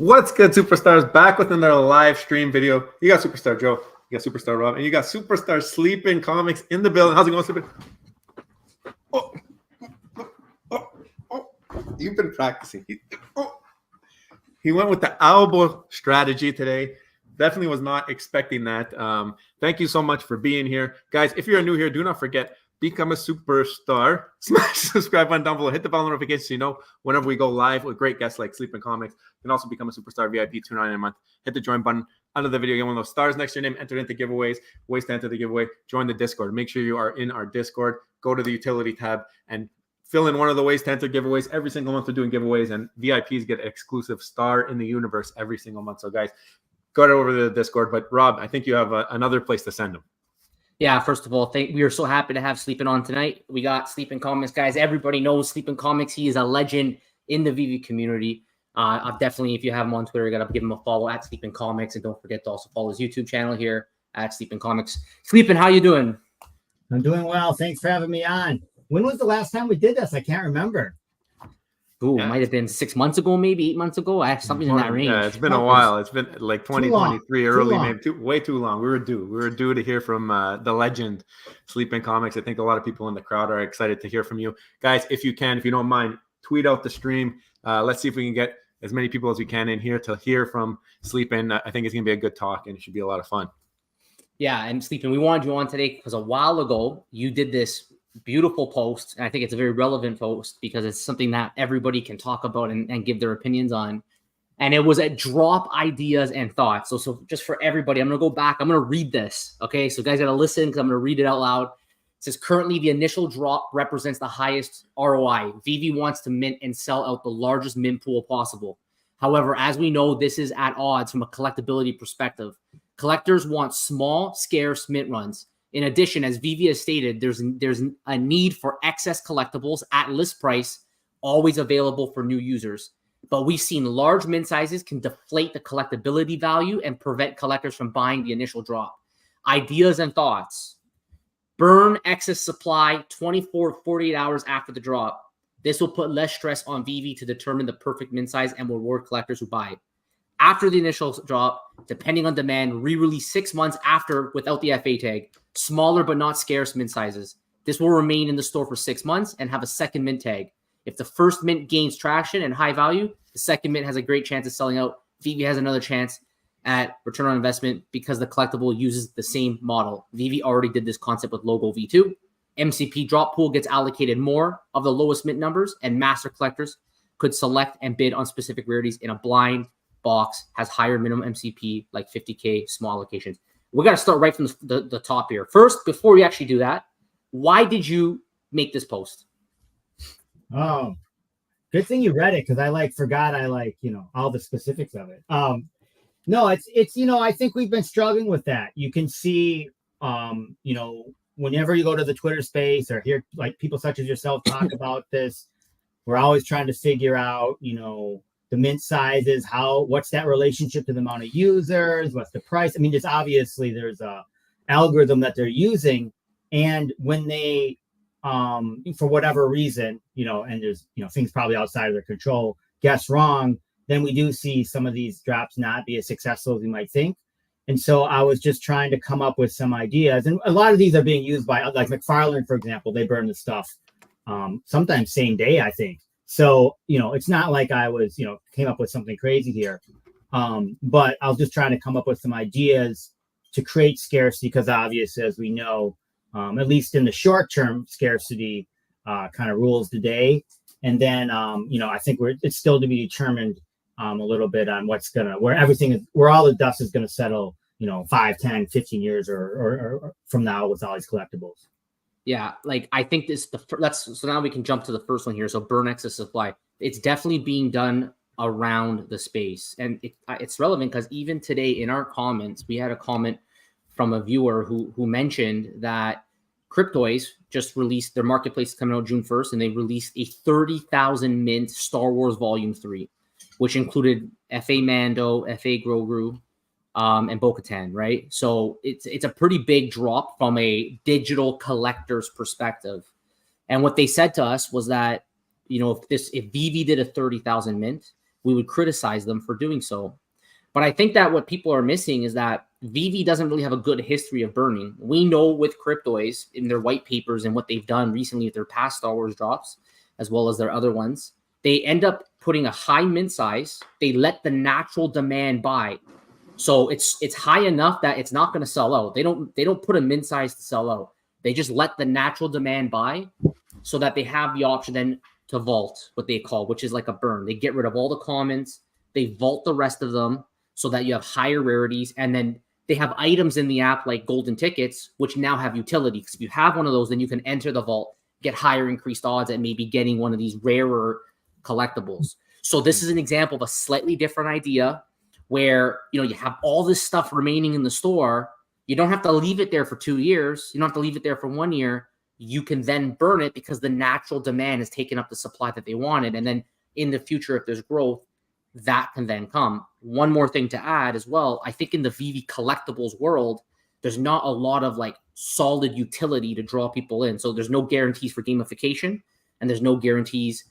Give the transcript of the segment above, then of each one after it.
What's good, superstars? Back with another live stream video. You got Superstar Joe, you got Superstar Rob, and you got Superstar Sleepyn Comics in the building. How's it going, Sleepyn? Oh, oh, oh. You've been practicing. He went with the elbow strategy today. Definitely was not expecting that. Thank you so much for being here. Guys, if you're new here, do not forget, become a superstar. Smash the subscribe button down below. Hit the bell notification so you know whenever we go live with great guests like Sleepyn Comics. You can also become a superstar VIP $2.99 a month. Hit the join button under the video. Get one of those stars next to your name. Enter into giveaways. Ways to enter the giveaway. Join the Discord. Make sure you are in our Discord. Go to the utility tab and fill in one of the ways to enter giveaways. Every single month we're doing giveaways, and VIPs get an exclusive star in the universe every single month. So guys, go over to the Discord. But Rob, I think you have another place to send them. Yeah, first of all, we are so happy to have Sleepyn on tonight. We got Sleepyn Comics, guys. Everybody knows Sleepyn Comics. He is a legend in the Veve community. I've definitely, if you have him on Twitter, you got to give him a follow at Sleepyn Comics. And don't forget to also follow his YouTube channel here at Sleepyn Comics. Sleepyn, how you doing? I'm doing well. Thanks for having me on. When was the last time we did this? I can't remember. Ooh, it might have been 6 months ago, maybe 8 months ago. I have something in that range. Yeah, it's been a while. It's been like 2023 early, maybe way too long. We were due to hear from the legend Sleepyn Comics. I think a lot of people in the crowd are excited to hear from you guys. If you don't mind, tweet out the stream. Let's see if we can get as many people as we can in here to hear from Sleepyn. I think it's gonna be a good talk and it should be a lot of fun. Yeah, and Sleepyn, we wanted you on today because a while ago you did this beautiful post, and I think it's a very relevant post because it's something that everybody can talk about and give their opinions on. And it was a drop ideas and thoughts. So just for everybody, I'm going to go back. I'm going to read this. Okay. So guys got to listen because I'm going to read it out loud. It says, currently the initial drop represents the highest ROI. Veve wants to mint and sell out the largest mint pool possible. However, as we know, this is at odds from a collectibility perspective. Collectors want small, scarce mint runs. In addition, as Veve has stated, there's a need for excess collectibles at list price, always available for new users. But we've seen large mint sizes can deflate the collectibility value and prevent collectors from buying the initial drop. Ideas and thoughts. Burn excess supply 24 to 48 hours after the drop. This will put less stress on Veve to determine the perfect mint size and will reward collectors who buy it. After the initial drop, depending on demand, re-release 6 months after without the FA tag. Smaller but not scarce mint sizes. This will remain in the store for 6 months and have a second mint tag. If the first mint gains traction and high value, the second mint has a great chance of selling out. Veve has another chance at return on investment because the collectible uses the same model. Veve already did this concept with Logo V2. MCP drop pool gets allocated more of the lowest mint numbers, and master collectors could select and bid on specific rarities in a blind box, has higher minimum MCP, like 50K small allocations. We got to start right from the top here. First, before we actually do that, why did you make this post? Oh, good thing you read it because I forgot all the specifics of it. No, it's I think we've been struggling with that. You can see whenever you go to the Twitter space or hear like people such as yourself talk about this, we're always trying to figure out the mint sizes, what's that relationship to the amount of users, what's the price? I mean, there's a algorithm that they're using, and when they for whatever reason, and there's things probably outside of their control, guess wrong, then we do see some of these drops not be as successful as we might think. And so I was just trying to come up with some ideas, and a lot of these are being used by like McFarlane, for example. They burn the stuff sometimes same day, I think. So, it's not like I was, came up with something crazy here. But I was just trying to come up with some ideas to create scarcity because obviously, as we know, at least in the short term, scarcity kind of rules the day. And then, I think it's still to be determined a little bit on where all the dust is going to settle, 5, 10, 15 years or from now with all these collectibles. Yeah, I think so now we can jump to the first one here. So burn excess supply. It's definitely being done around the space. And it's relevant because even today in our comments, we had a comment from a viewer who mentioned that Cryptoys just released their marketplace coming out June 1st, and they released a 30,000 mint Star Wars Volume 3, which included FA Mando, FA Grogu, and Bo-Katan, right? So it's a pretty big drop from a digital collector's perspective. And what they said to us was that, if Veve did a 30,000 mint, we would criticize them for doing so. But I think that what people are missing is that Veve doesn't really have a good history of burning. We know with Cryptoys in their white papers and what they've done recently with their past Star Wars drops, as well as their other ones, they end up putting a high mint size. They let the natural demand buy. So it's high enough that it's not going to sell out. They don't put a mint size to sell out. They just let the natural demand buy so that they have the option then to vault, what they call, which is like a burn. They get rid of all the commons. They vault the rest of them so that you have higher rarities. And then they have items in the app like golden tickets, which now have utility. Because if you have one of those, then you can enter the vault, get higher increased odds at maybe getting one of these rarer collectibles. So this is an example of a slightly different idea where, you have all this stuff remaining in the store. You don't have to leave it there for 2 years. You don't have to leave it there for 1 year. You can then burn it because the natural demand has taken up the supply that they wanted. And then in the future, if there's growth, that can then come. One more thing to add as well. I think in the Veve collectibles world, there's not a lot of like solid utility to draw people in. So there's no guarantees for gamification and there's no guarantees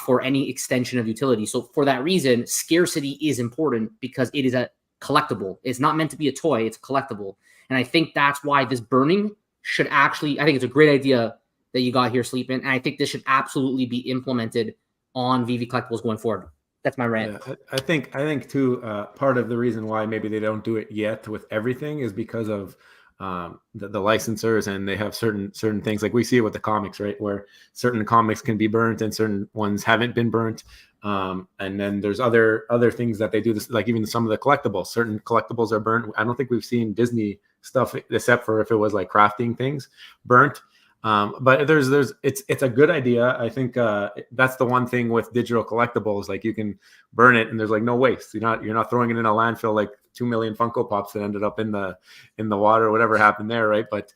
for any extension of utility. So for that reason, scarcity is important because it is a collectible. It's not meant to be a toy. It's a collectible. And I think that's why this burning should actually, I think it's a great idea that you got here, Sleepyn. And I think this should absolutely be implemented on Veve collectibles going forward. That's my rant. Yeah, I think too, part of the reason why maybe they don't do it yet with everything is because of the licensors, and they have certain things, like we see it with the comics, right, where certain comics can be burnt and certain ones haven't been burnt. And then there's other things that they do, this, like even some of the collectibles, certain collectibles are burnt. I don't think we've seen Disney stuff except for if it was like crafting things burnt. But it's a good idea. I think that's the one thing with digital collectibles, like you can burn it and there's like no waste. You're not throwing it in a landfill like 2 million Funko Pops that ended up in the water or whatever happened there, right? But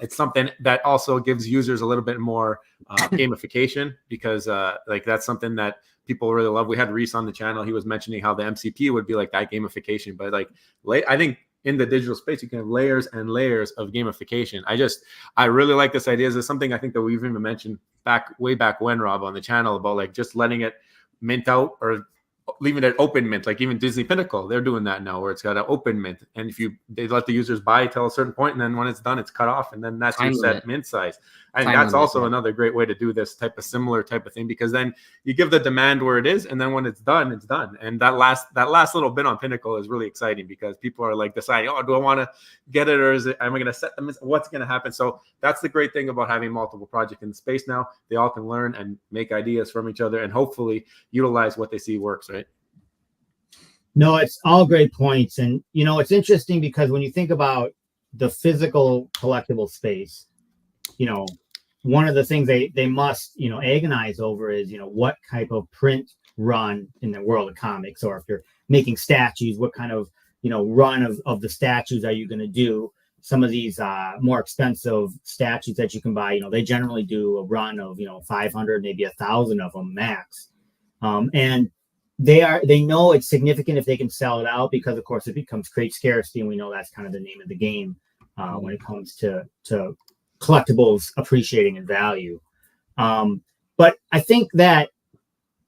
it's something that also gives users a little bit more gamification, because like that's something that people really love. We had Reese on the channel. He was mentioning how the MCP would be like that gamification, but like I think in the digital space, you can have layers and layers of gamification. I really like this idea. This is something I think that we've even mentioned way back when, Rob, on the channel, about like just letting it mint out or leaving it open mint. Like even Disney Pinnacle, they're doing that now, where it's got an open mint, and they let the users buy till a certain point, and then when it's done, it's cut off, and then that's your set mint size. I think that's also another great way to do this similar type of thing, because then you give the demand where it is, and then when it's done, it's done. And that last little bit on Pinnacle is really exciting, because people are like deciding, oh, do I want to get it, or am I going to set them? What's going to happen? So that's the great thing about having multiple projects in the space now. They all can learn and make ideas from each other, and hopefully utilize what they see works, right? No, it's all great points. And, it's interesting because when you think about the physical collectible space, one of the things they must, agonize over is, what type of print run in the world of comics, or if you're making statues, what kind of, run of the statues are you going to do? Some of these more expensive statues that you can buy, they generally do a run of, 500, maybe 1,000 of them max. And they know it's significant if they can sell it out, because of course it becomes create scarcity, and we know that's kind of the name of the game when it comes to collectibles appreciating in value. But I think that,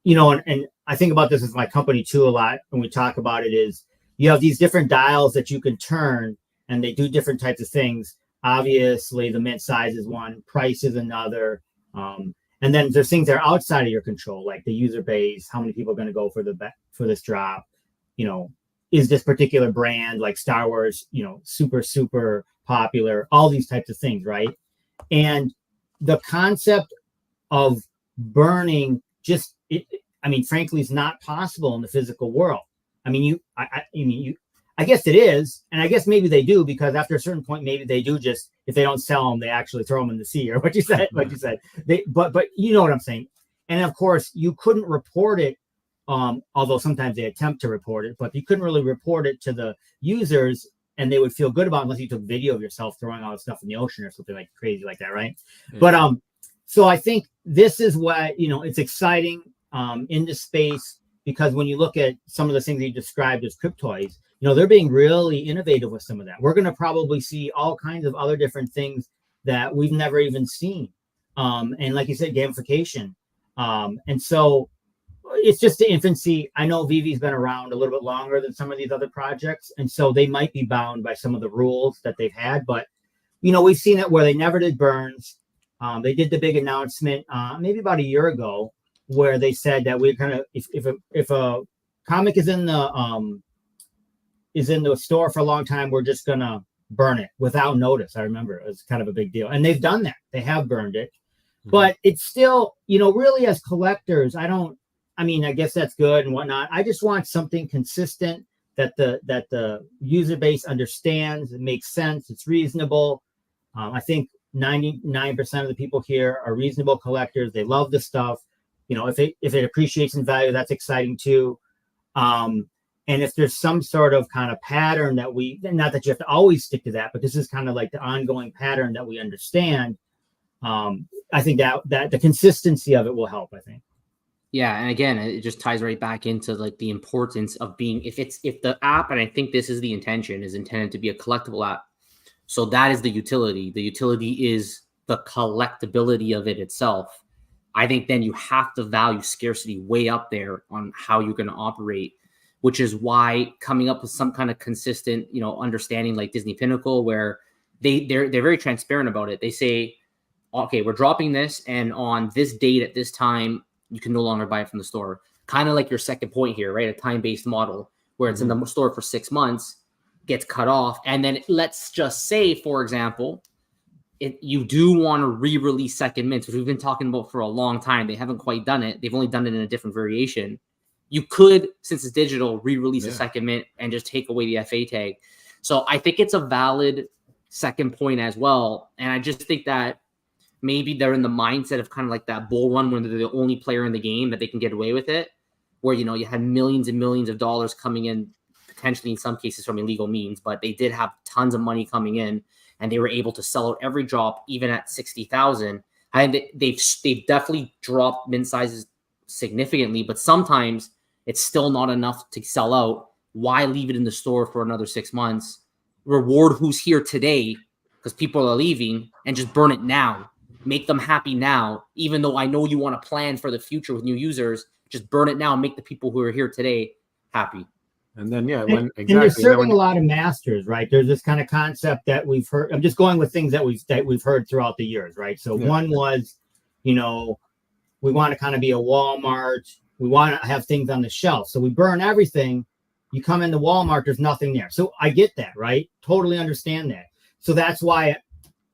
and I think about this as my company too a lot when we talk about it, is you have these different dials that you can turn, and they do different types of things. Obviously the mint size is one, price is another. And then there's things that are outside of your control, like the user base, how many people are going to go for this drop, is this particular brand like Star Wars, super, super popular, all these types of things, right? And the concept of burning frankly, is not possible in the physical world. I guess it is, and I guess maybe they do, because after a certain point, maybe they do just, if they don't sell them, they actually throw them in the sea, or what you said. But you know what I'm saying. And of course, you couldn't report it, although sometimes they attempt to report it, but you couldn't really report it to the users, and they would feel good about it unless you took video of yourself throwing all the stuff in the ocean or something like crazy like that, right? Yeah. But so I think this is what it's exciting in this space, because when you look at some of the things you described as Cryptoys, they're being really innovative with some of that. We're going to probably see all kinds of other different things that we've never even seen. And like you said, gamification. And so it's just the infancy. I know Veve's been around a little bit longer than some of these other projects, and so they might be bound by some of the rules that they've had. But we've seen it where they never did burns. They did the big announcement maybe about a year ago where they said that we're gonna if a comic is in the store for a long time, we're just gonna burn it without notice. I remember it was kind of a big deal, and they've done that. They have burned it, but it's still really as collectors, I guess that's good and whatnot. I just want something consistent that the user base understands. It makes sense. It's reasonable. I think 99% of the people here are reasonable collectors. They love the stuff. If it appreciates in value, that's exciting too. And if there's some sort of kind of pattern that not that you have to always stick to that, but this is kind of like the ongoing pattern that we understand. I think that the consistency of it will help, I think. Yeah, and again, it just ties right back into like the importance of being if the app, and I think this is the intention, is intended to be a collectible app. So that is the utility. The utility is the collectibility of it itself. I think then you have to value scarcity way up there on how you're going to operate, which is why coming up with some kind of consistent, understanding like Disney Pinnacle, where they're very transparent about it. They say, okay, we're dropping this, and on this date at this time, you can no longer buy it from the store. Kind of like your second point here, right? A time-based model where it's in the store for 6 months, gets cut off, and then let's just say, for example, you do want to re-release second mints, which we've been talking about for a long time. They haven't quite done it. They've only done it in a different variation. You could, since it's digital, re-release a second mint and just take away the FA tag. So I think it's a valid second point as well. And I just think that maybe they're in the mindset of kind of like that bull run when they're the only player in the game that they can get away with it, where, you had millions and millions of dollars coming in, potentially in some cases from illegal means, but they did have tons of money coming in, and they were able to sell out every drop, even at 60,000. I think they've definitely dropped mint sizes significantly, but sometimes it's still not enough to sell out. Why leave it in the store for another 6 months? Reward who's here today, because people are leaving, and just burn it now. Make them happy now, even though I know you want to plan for the future with new users. Just burn it now and make the people who are here today happy. And then, and they're serving a lot of masters, right? There's this kind of concept that we've heard. I'm just going with things that we've heard throughout the years, right? So one was, we want to kind of be a Walmart. We want to have things on the shelf. So we burn everything. You come into Walmart, there's nothing there. So I get that, right? Totally understand that. So that's why,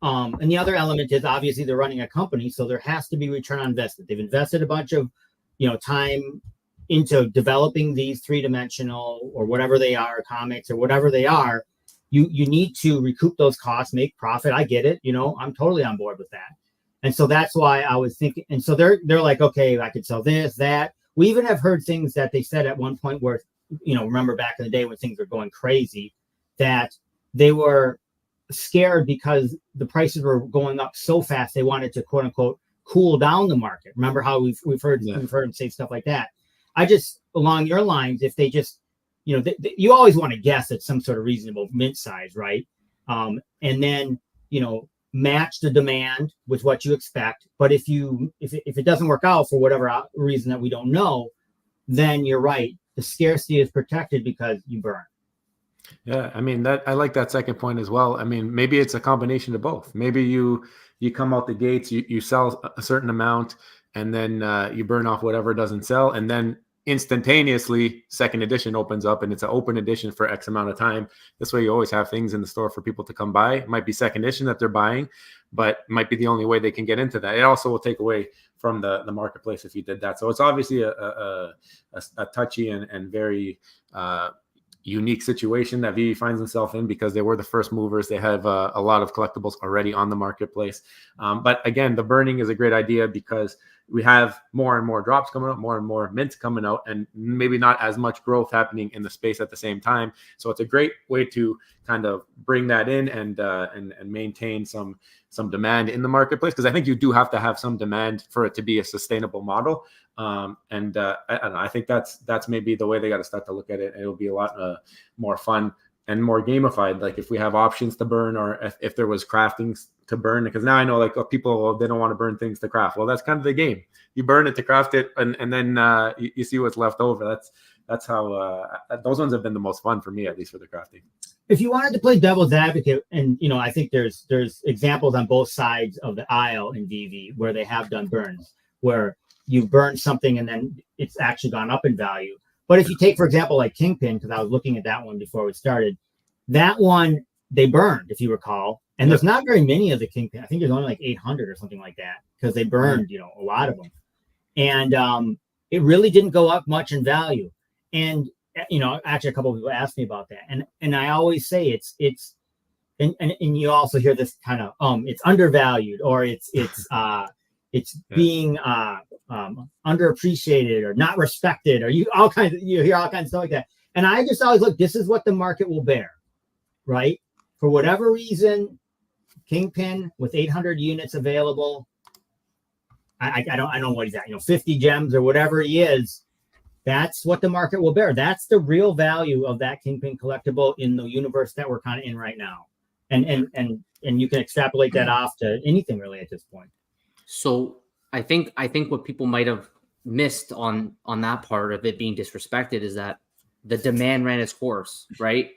and the other element is obviously they're running a company, so there has to be return on investment. They've invested a bunch of, time into developing these three-dimensional or whatever they are, comics or whatever they are. You need to recoup those costs, make profit. I get it. I'm totally on board with that. And so that's why I was thinking, and so they're like, okay, I could sell this, that. We even have heard things that they said at one point where, remember back in the day when things were going crazy, that they were scared because the prices were going up so fast. They wanted to, quote unquote, cool down the market. Remember how we've heard them say stuff like that. I just, along your lines, if they just, you always want to guess at some sort of reasonable mint size, right? And then, match the demand with what you expect. But if it doesn't work out for whatever reason that we don't know, then you're right. The scarcity is protected because you burn. Yeah, I like that second point as well. Maybe it's a combination of both. Maybe you come out the gates, you sell a certain amount, and then you burn off whatever doesn't sell, and then instantaneously second edition opens up, and it's an open edition for X amount of time. This way you always have things in the store for people to come buy. It might be second edition that they're buying, but it might be the only way they can get into that. It also will take away from the marketplace if you did that. So it's obviously a touchy and very unique situation that Veve finds himself in, because they were the first movers. They have a lot of collectibles already on the marketplace. But again, the burning is a great idea because we have more and more drops coming out, more and more mints coming out, and maybe not as much growth happening in the space at the same time. So it's a great way to kind of bring that in and maintain some demand in the marketplace, because I think you do have to have some demand for it to be a sustainable model. I don't know, I think that's maybe the way they got to start to look at it. It'll be a lot more fun and more gamified. Like if we have options to burn, or if there was crafting to burn, because now I know like people, they don't want to burn things to craft. Well, that's kind of the game. You burn it to craft it, and then you see what's left over. That's how those ones have been the most fun for me, at least for the crafting. If you wanted to play devil's advocate, and I think there's examples on both sides of the aisle in Veve where they have done burns, where you burn something and then it's actually gone up in value. But if you take, for example, like Kingpin, because I was looking at that one before we started, that one they burned, if you recall, and there's not very many of the Kingpin. I think there's only like 800 or something like that, because they burned, a lot of them, and it really didn't go up much in value. And actually, a couple of people asked me about that, and I always say it's and you also hear this kind of it's undervalued, or it's being underappreciated or not respected, or you hear all kinds of stuff like that. And I just always look, this is what the market will bear, right? For whatever reason, Kingpin with 800 units available, I don't know what he's at, 50 gems or whatever he is. That's what the market will bear. That's the real value of that Kingpin collectible in the universe that we're kind of in right now. And you can extrapolate that off to anything really at this point. So I think what people might have missed on that part of it being disrespected is that the demand ran its course, right?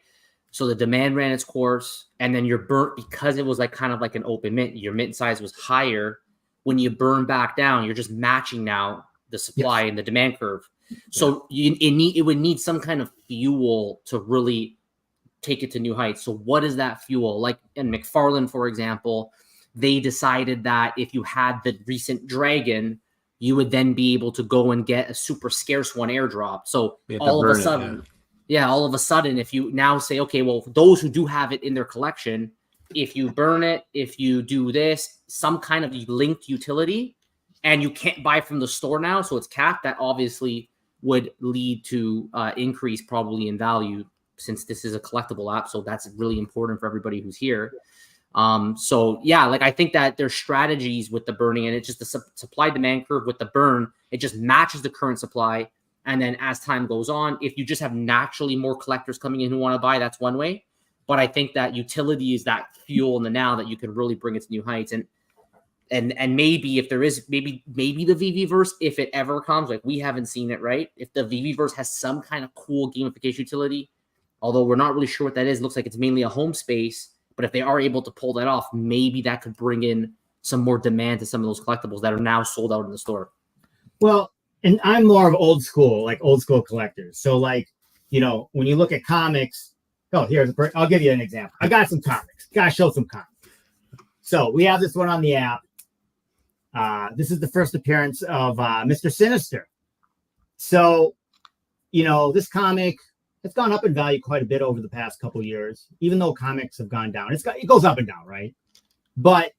So the demand ran its course, and then you're burnt because it was like kind of like an open mint. Your mint size was higher. When you burn back down, you're just matching now the supply and the demand curve. So it would need some kind of fuel to really take it to new heights. So what is that fuel? Like in McFarlane, for example, they decided that if you had the recent dragon, you would then be able to go and get a super scarce one airdrop. So all of a sudden, if you now say, okay, well, those who do have it in their collection, if you burn it, if you do this, some kind of linked utility, and you can't buy from the store now, so it's capped, that obviously would lead to increase probably in value, since this is a collectible app. So that's really important for everybody who's here. I think that there's strategies with the burning, and it's just the supply demand curve with the burn. It just matches the current supply. And then as time goes on, if you just have naturally more collectors coming in who want to buy, that's one way. But I think that utility is that fuel in the now that you can really bring it to new heights. And maybe if there is maybe the Veveverse, if it ever comes, like we haven't seen it, right? If the Veveverse has some kind of cool gamification utility, although we're not really sure what that is, it looks like it's mainly a home space. But if they are able to pull that off, maybe that could bring in some more demand to some of those collectibles that are now sold out in the store. Well, and I'm more of old school collectors. So when you look at comics, I'll give you an example. I got some comics. Gotta show some comics. So we have this one on the app. This is the first appearance of Mr. Sinister. So, this comic, it's gone up in value quite a bit over the past couple of years, even though comics have gone down. It goes up and down, right? But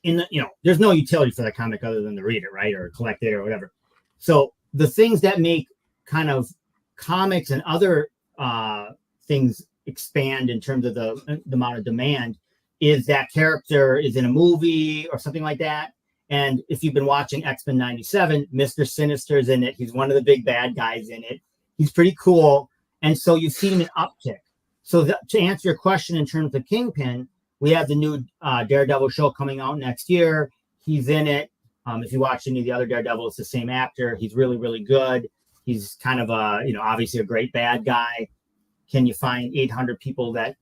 there's no utility for that comic other than to read it, right? Or collect it or whatever. So the things that make kind of comics and other things expand in terms of the amount of demand is that character is in a movie or something like that. And if you've been watching X-Men 97, Mr. Sinister's in it. He's one of the big bad guys in it. He's pretty cool. And so you've seen an uptick. So to answer your question in terms of Kingpin, we have the new Daredevil show coming out next year. He's in it. If you watch any of the other Daredevil, it's the same actor. He's really, really good. He's kind of obviously a great bad guy. Can you find 800 people that,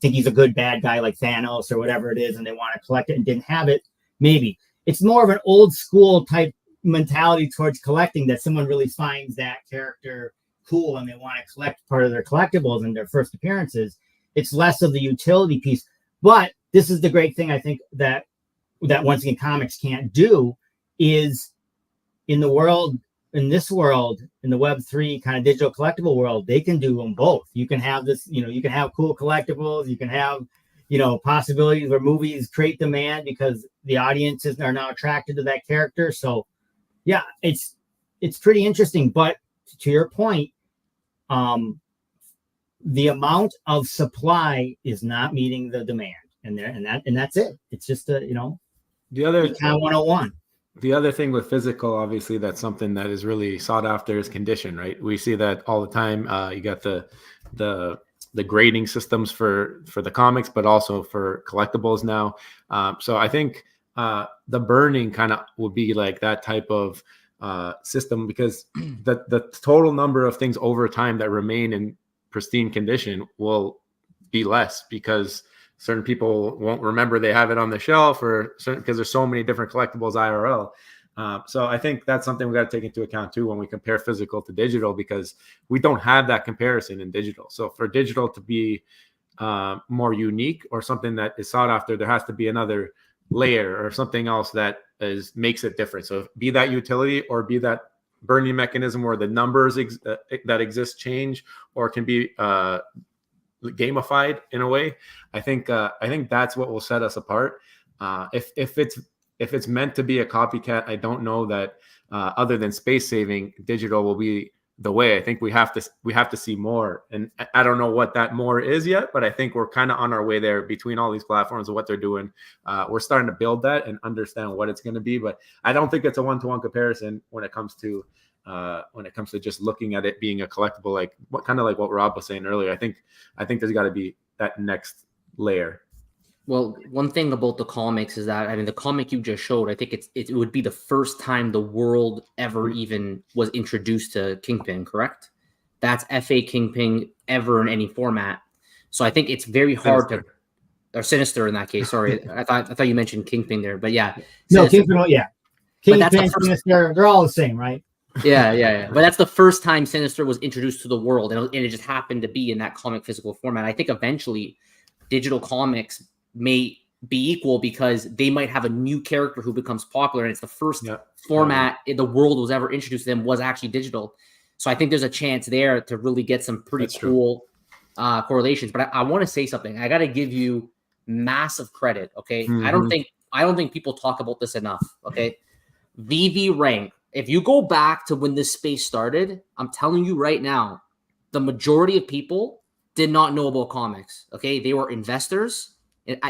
think he's a good bad guy like Thanos or whatever it is, and they want to collect it and didn't have it? Maybe. It's more of an old school type mentality towards collecting, that someone really finds that character cool and they want to collect part of their collectibles in their first appearances. It's less of the utility piece. But this is the great thing, I think, that once again comics can't do, is in this world, in the Web3 kind of digital collectible world, they can do them both. You can have this, you can have cool collectibles, you can have, possibilities where movies create demand because the audiences are now attracted to that character. So yeah, it's pretty interesting. But to your point, the amount of supply is not meeting the demand, and that's it. It's just the other kind of 101. The other thing with physical, obviously, that's something that is really sought after is condition, right? We see that all the time. You got the the grading systems for the comics, but also for collectibles now. So I think the burning kind of would be like that type of system, because the total number of things over time that remain in pristine condition will be less, because certain people won't remember they have it on the shelf, or because there's so many different collectibles IRL. So I think that's something we got to take into account too when we compare physical to digital, because we don't have that comparison in digital. So for digital to be more unique or something that is sought after, there has to be another layer or something else that makes it different. So be that utility, or be that burning mechanism where the numbers that exist change, or can be gamified in a way. I think that's what will set us apart. If it's meant to be a copycat, I don't know that other than space saving, digital will be the way. I think we have to see more, and I don't know what that more is yet, but I think we're kind of on our way there between all these platforms and what they're doing. We're starting to build that and understand what it's going to be, but I don't think it's a one-to-one comparison when it comes to just looking at it being a collectible, like what Rob was saying earlier. I think there's got to be that next layer. Well, one thing about the comics is that, I mean, the comic you just showed, I think it would be the first time the world ever even was introduced to Kingpin, correct? That's FA Kingpin ever in any format. So I think it's very hard or Sinister in that case. Sorry, I thought you mentioned Kingpin there, but yeah. No, Sinister. Kingpin, yeah. Kingpin, Sinister, they're all the same, right? Yeah. But that's the first time Sinister was introduced to the world, and it just happened to be in that comic physical format. I think eventually digital comics may be equal, because they might have a new character who becomes popular, and it's the first format in the world was ever introduced to them was actually digital. So I think there's a chance there to really get some pretty cool correlations. But I want to say something. I got to give you massive credit. Okay, I don't think people talk about this enough. Okay, Veve rank. If you go back to when this space started, I'm telling you right now, the majority of people did not know about comics. Okay, they were investors.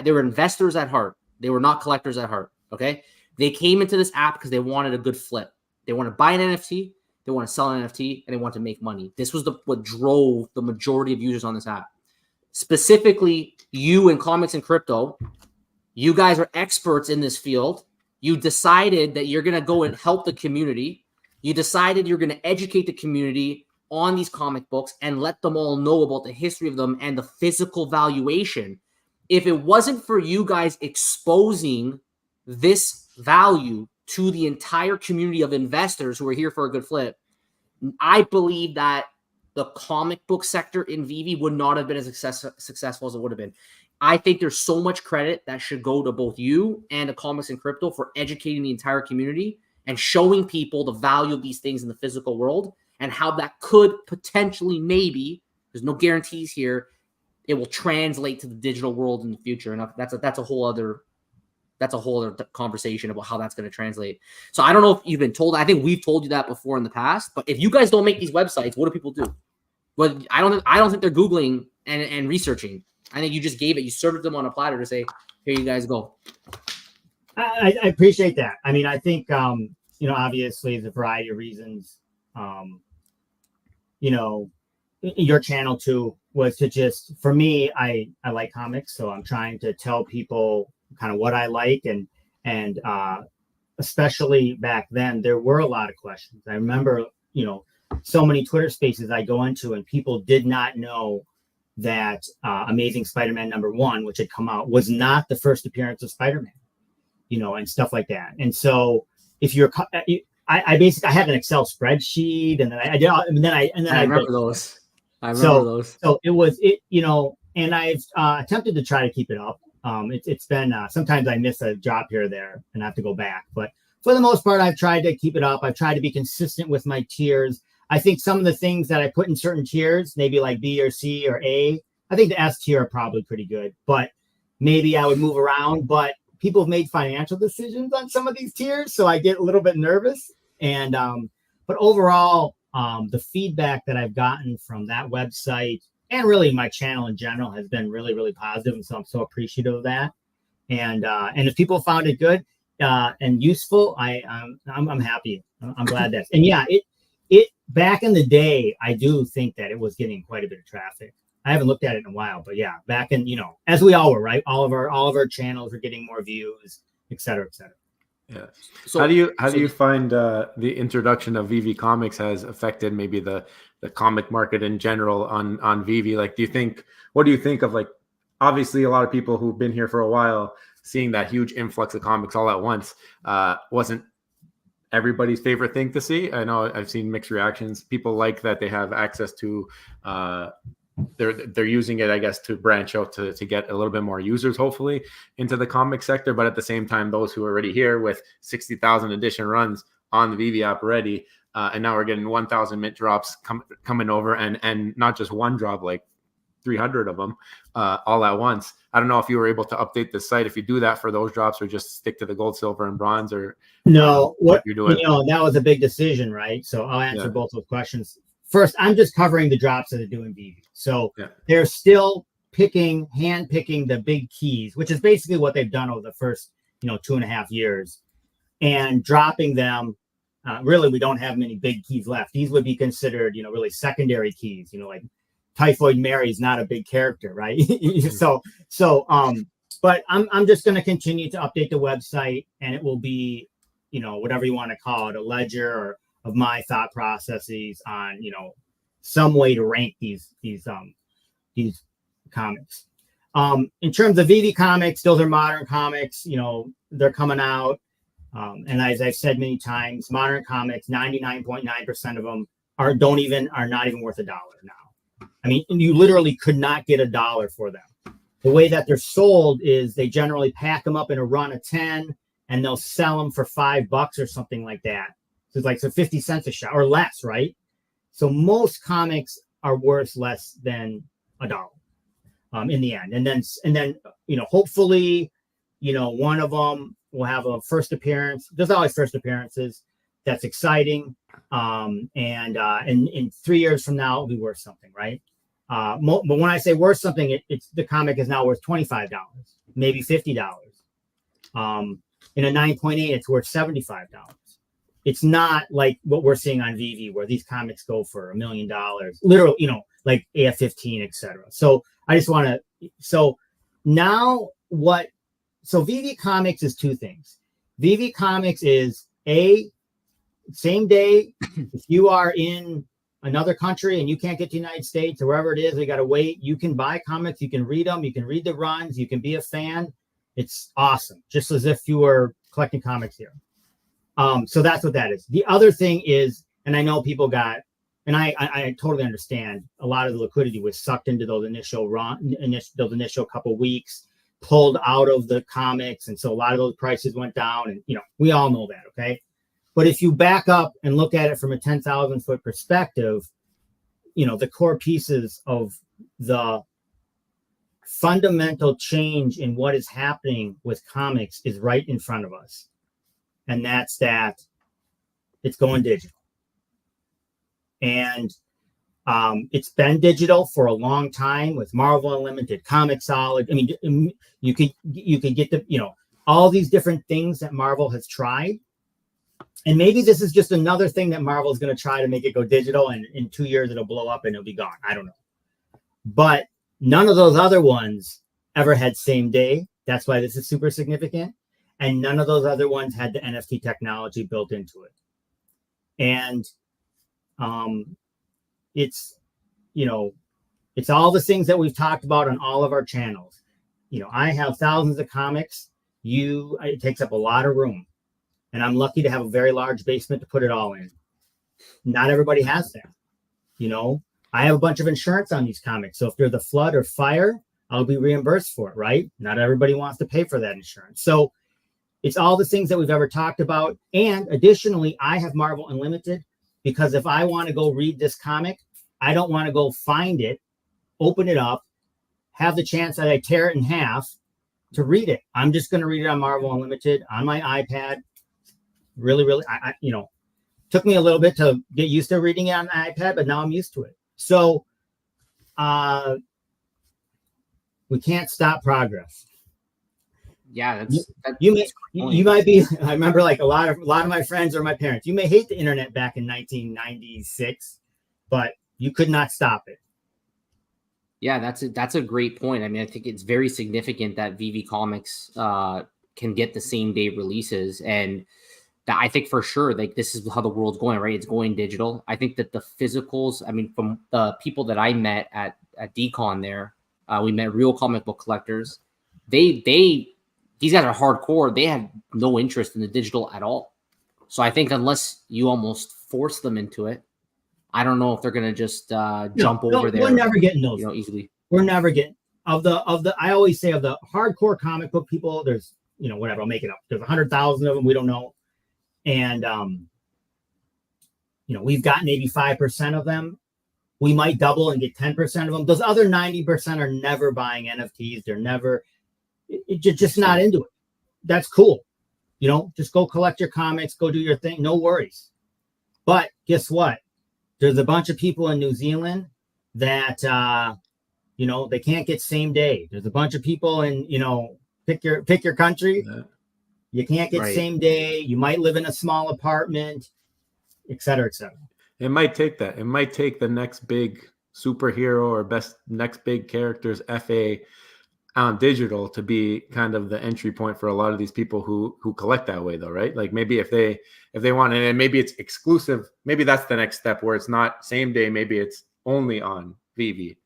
They were investors at heart. They were not collectors at heart. Okay. They came into this app because they wanted a good flip. They want to buy an NFT. They want to sell an NFT, and they want to make money. This was what drove the majority of users on this app. Specifically, you in comics and crypto, you guys are experts in this field. You decided that you're going to go and help the community. You decided you're going to educate the community on these comic books and let them all know about the history of them and the physical valuation. If it wasn't for you guys exposing this value to the entire community of investors who are here for a good flip, I believe that the comic book sector in Veve would not have been as successful as it would have been. I think there's so much credit that should go to both you and the comics and crypto for educating the entire community and showing people the value of these things in the physical world, and how that could potentially, maybe, there's no guarantees here, it will translate to the digital world in the future. And that's a whole other conversation about how that's going to translate. So I don't know if you've been told. I think we've told you that before in the past. But if you guys don't make these websites, what do people do? Well, I don't think they're Googling and researching. I think you just gave it. You served them on a platter to say, here you guys go. I appreciate that. I mean, I think obviously there's a variety of reasons. Your channel too was to just, for me, I like comics, so I'm trying to tell people kind of what I like, and especially back then there were a lot of questions. I remember so many Twitter spaces I go into, and people did not know that Amazing Spider-Man #1, which had come out, was not the first appearance of Spider-Man, and stuff like that. And so if you're I basically had an Excel spreadsheet, and then I remember those. So it was, and I've attempted to try to keep it up. It's been, sometimes I miss a job here or there and I have to go back, but for the most part, I've tried to keep it up. I've tried to be consistent with my tiers. I think some of the things that I put in certain tiers, maybe like B or C or A, I think the S tier are probably pretty good, but maybe I would move around. But people have made financial decisions on some of these tiers, so I get a little bit nervous. And but overall, the feedback that I've gotten from that website and really my channel in general has been really, really positive, and so I'm so appreciative of that. And if people found it good and useful, I'm happy. I'm glad that. And yeah, it back in the day, I do think that it was getting quite a bit of traffic. I haven't looked at it in a while, but yeah, back in, as we all were, right? All of our channels are getting more views, et cetera, et cetera. Yeah. So How do you find the introduction of Veve Comics has affected maybe the comic market in general on Veve? Like, what do you think of, like, obviously a lot of people who've been here for a while seeing that huge influx of comics all at once wasn't everybody's favorite thing to see. I know I've seen mixed reactions. People like that they have access to they're using it, I guess, to branch out to get a little bit more users, hopefully, into the comic sector. But at the same time, those who are already here with 60,000 edition runs on the Veve app already, and now we're getting 1,000 mint drops coming over, and not just one drop, like 300 of them all at once. I don't know if you were able to update the site, if you do that for those drops, or just stick to the gold, silver, and bronze, or no, what you're doing. That was a big decision, right? So I'll answer both those questions. First, I'm just covering the drops that they're doing Veve. So they're still hand picking the big keys, which is basically what they've done over the first, 2.5 years, and dropping them. Really, we don't have many big keys left. These would be considered, really secondary keys, like Typhoid Mary's not a big character, right? But I'm just going to continue to update the website, and it will be, whatever you want to call it, a ledger or of my thought processes on, some way to rank these comics. In terms of Veve Comics, those are modern comics, they're coming out. And as I've said many times, modern comics, 99.9% of them are not even worth $1 now. I mean, you literally could not get $1 for them. The way that they're sold is they generally pack them up in a run of 10, and they'll sell them for $5 or something like that. So it's like 50 cents a shot or less, right? So most comics are worth less than $1 in the end. And then hopefully, one of them will have a first appearance. There's always first appearances. That's exciting. And in 3 years from now, it'll be worth something, right? But when I say worth something, it's the comic is now worth $25, maybe $50. In a 9.8, it's worth $75. It's not like what we're seeing on Veve, where these comics go for $1 million, literally, like AF-15, etc. So I just want to. So Veve Comics is two things. Veve Comics is same day. If you are in another country and you can't get to the United States or wherever it is, you got to wait. You can buy comics. You can read them. You can read the runs. You can be a fan. It's awesome, just as if you were collecting comics here. So that's what that is. The other thing is, and I know people got, and I totally understand, a lot of the liquidity was sucked into those initial couple weeks, pulled out of the comics, and so a lot of those prices went down, and we all know that, okay? But if you back up and look at it from a 10,000 foot perspective, the core pieces of the fundamental change in what is happening with comics is right in front of us. And that's that it's going digital. And it's been digital for a long time with Marvel Unlimited, Comic Solid. I mean, you could get all these different things that Marvel has tried. And maybe this is just another thing that Marvel is going to try to make it go digital, and in 2 years it'll blow up and it'll be gone. I don't know. But none of those other ones ever had same day. That's why this is super significant. And none of those other ones had the NFT technology built into it. And it's all the things that we've talked about on all of our channels. I have thousands of comics. It takes up a lot of room. And I'm lucky to have a very large basement to put it all in. Not everybody has that. I have a bunch of insurance on these comics. So if there's a flood or fire, I'll be reimbursed for it, right? Not everybody wants to pay for that insurance. So it's all the things that we've ever talked about. And additionally, I have Marvel Unlimited, because if I want to go read this comic, I don't want to go find it, open it up, have the chance that I tear it in half to read it. I'm just going to read it on Marvel Unlimited on my iPad. Really, took me a little bit to get used to reading it on the iPad, but now I'm used to it. So we can't stop progress. Yeah, you might be. I remember like a lot of my friends or my parents. You may hate the internet back in 1996, but you could not stop it. Yeah, that's a great point. I mean, I think it's very significant that Veve Comics can get the same day releases, and that I think for sure, like this is how the world's going, right? It's going digital. I think that the physicals, I mean, from the people that I met at DCon there, we met real comic book collectors. These guys are hardcore. They have no interest in the digital at all. So I think unless you almost force them into it, I don't know if they're gonna just jump over there. We're never getting those, easily. We're never getting of the. I always say of the hardcore comic book people, there's whatever, I'll make it up. There's 100,000 of them. We don't know, and we've got maybe 5% of them. We might double and get 10% of them. Those other 90% are never buying NFTs. They're never just not into it. That's cool. Just go collect your comics, go do your thing. No worries. But guess what? There's a bunch of people in New Zealand that, they can't get same day. There's a bunch of people in, pick your country. Yeah. You can't get same day. You might live in a small apartment, et cetera, et cetera. It might take that. It might take the next big superhero or next big character's FA on digital to be kind of the entry point for a lot of these people who collect that way, though, right? Like maybe if they want, and maybe it's exclusive, maybe that's the next step where it's not same day, maybe it's only on Veve.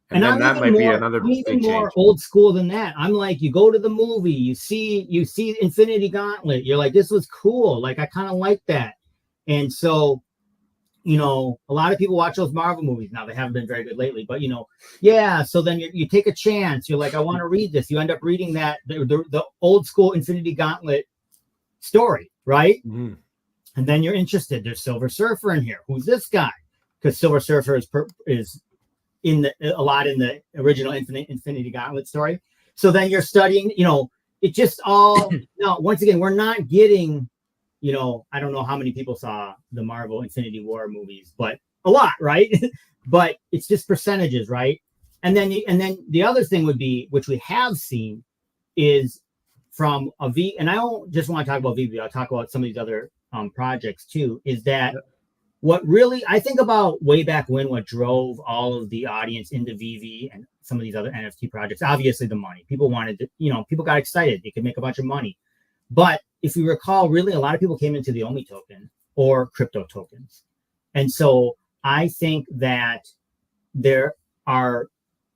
And then that might be another big change. More old school than that. I'm like, you go to the movie, you see Infinity Gauntlet, you're like, this was cool. Like, I kind of like that. And so, a lot of people watch those Marvel movies now. They haven't been very good lately, but so then you take a chance. You're like, I want to read this. You end up reading that the old school Infinity Gauntlet story, right? Mm-hmm. And then you're interested. There's Silver Surfer in here. Who's this guy? Because Silver Surfer is in the original Infinity Gauntlet story. So then you're studying. It just all. Now, once again, we're not getting. I don't know how many people saw the Marvel Infinity War movies, but a lot, right? But it's just percentages, right? And then the other thing would be, which we have seen, is from a V. And I don't just want to talk about Veve. I'll talk about some of these other projects too. Is that what really I think about way back when? What drove all of the audience into Veve and some of these other NFT projects? Obviously, the money. People wanted to, people got excited. They could make a bunch of money, but if you recall, really, a lot of people came into the OMI token or crypto tokens. And so I think that there are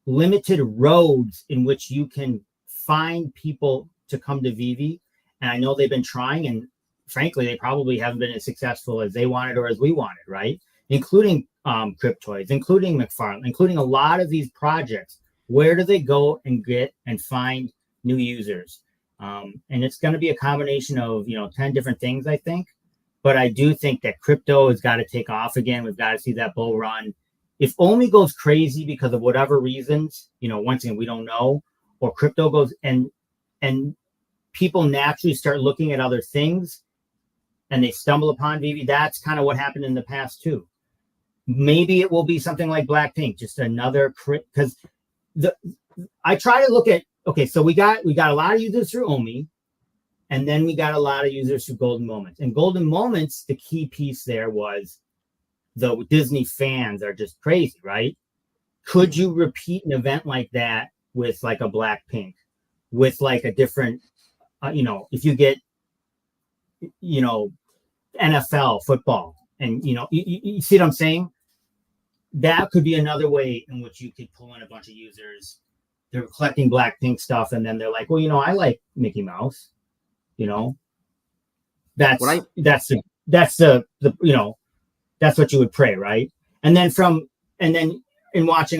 limited roads in which you can find people to come to Veve. And I know they've been trying, and frankly, they probably haven't been as successful as they wanted or as we wanted, right? Including Cryptoids, including McFarlane, including a lot of these projects. Where do they go and get and find new users? And it's going to be a combination of 10 different things, I think. But I do think that crypto has got to take off again. We've got to see that bull run. If OMI goes crazy because of whatever reasons, once again, we don't know, or crypto goes and people naturally start looking at other things and they stumble upon Veve. That's kind of what happened in the past too. Maybe it will be something like Blackpink, just another because I try to look at. Okay, so we got a lot of users through OMI, and then we got a lot of users through Golden Moments. And Golden Moments, the key piece there was the Disney fans are just crazy, right? Could you repeat an event like that with like a Blackpink, with like a different, if you get, NFL football, and you see what I'm saying? That could be another way in which you could pull in a bunch of users. They're collecting Blackpink stuff, and then they're like, well, I like Mickey Mouse. That's what you would pray, right? And then I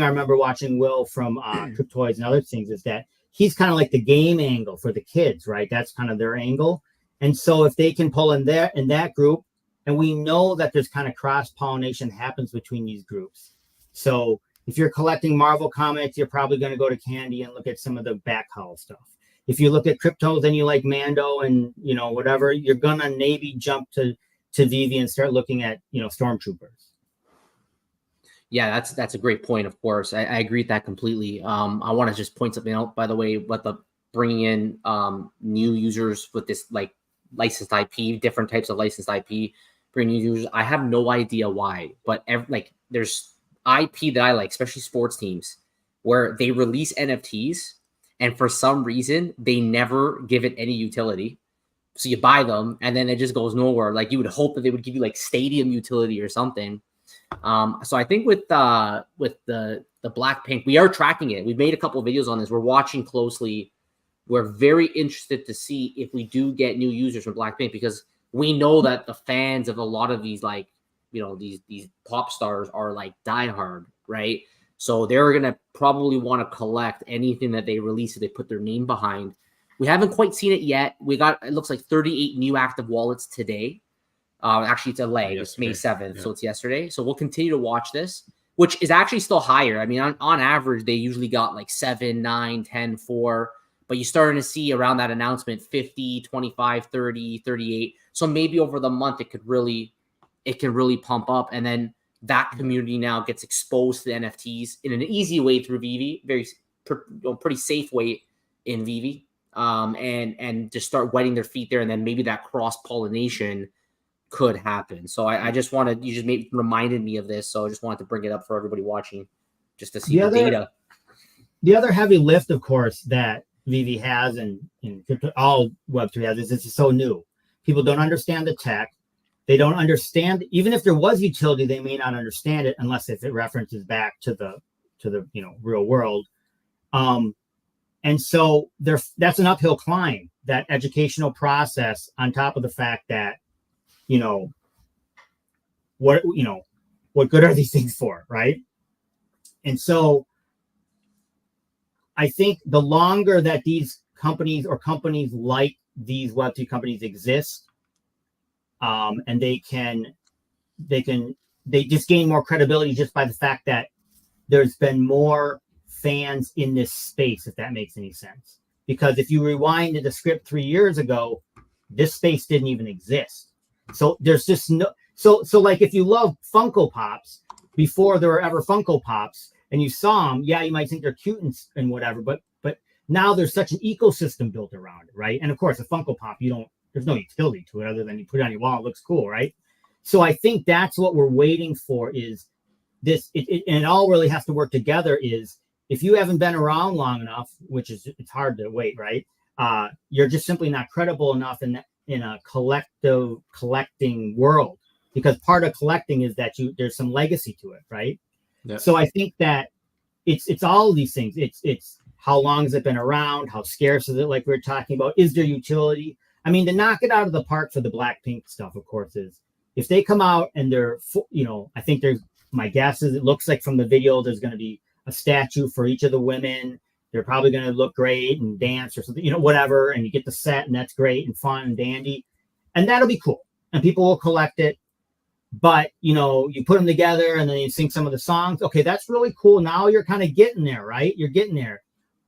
remember watching Will from Cryptoids and other things, is that he's kind of like the game angle for the kids, right? That's kind of their angle. And so if they can pull in that group, and we know that there's kind of cross-pollination happens between these groups. So if you're collecting Marvel comics, you're probably going to go to Candy and look at some of the back haul stuff. If you look at cryptos and you like Mando and whatever, you're gonna maybe jump to Veve and start looking at Stormtroopers. Yeah, that's a great point. Of course, I agree with that completely. I want to just point something out, by the way, what the bringing in new users with this like licensed IP, different types of licensed IP, bringing new users. I have no idea why, but there's IP that I like, especially sports teams. where they release NFTs and for some reason they never give it any utility. So you buy them and then it just goes nowhere. Like you would hope that they would give you like stadium utility or something. So I think with the Blackpink, we are tracking it. We've made a couple of videos on this. We're watching closely. We're very interested to see if we do get new users from Blackpink, because we know that the fans of a lot of these, like, you know, these pop stars are like diehard, right? So they're gonna probably want to collect anything that they release that they put their name behind. We haven't quite seen it yet. We got, it looks like 38 new active wallets today. Actually, it's a leg. It's May 7th, so it's yesterday. So we'll continue to watch this, which is actually still higher. I mean, on average, they usually got like 7, 9, 10, 4. But you're starting to see around that announcement 50, 25, 30, 38. So maybe over the month, it can really pump up. And then that community now gets exposed to the NFTs in an easy way through Veve, pretty safe way in Veve. And just start wetting their feet there. And then maybe that cross-pollination could happen. So I just wanted, you just reminded me of this. So I just wanted to bring it up for everybody watching, just to see the data. The other heavy lift, of course, that Veve has and all Web3 has is it's so new. People don't understand the tech. They don't understand, even if there was utility, they may not understand it unless if it references back to the real world. And so that's an uphill climb, that educational process, on top of the fact that, what good are these things for, right? And so I think the longer that these companies or companies like these Web3 companies exist, and they just gain more credibility just by the fact that there's been more fans in this space, if that makes any sense. Because if you rewind to the script 3 years ago, this space didn't even exist. So there's just no, so like if you love Funko Pops before there were ever Funko Pops and you saw them, yeah, you might think they're cute and whatever, but now there's such an ecosystem built around it, right? And of course, a Funko Pop, there's no utility to it other than you put it on your wall, it looks cool, right? So I think that's what we're waiting for, is this, and it all really has to work together. Is if you haven't been around long enough, which is, it's hard to wait, right? You're just simply not credible enough in a collecting world, because part of collecting is that there's some legacy to it, right? Yeah. So I think that it's all of these things. It's how long has it been around? How scarce is it? Like we were talking about, is there utility? I mean, to knock it out of the park for the Blackpink stuff, of course, is if they come out and they're, I think my guess is it looks like from the video, there's going to be a statue for each of the women. They're probably going to look great and dance or something, whatever. And you get the set, and that's great and fun and dandy. And that'll be cool. And people will collect it. But, you put them together and then you sing some of the songs. Okay, that's really cool. Now you're kind of getting there, right? You're getting there.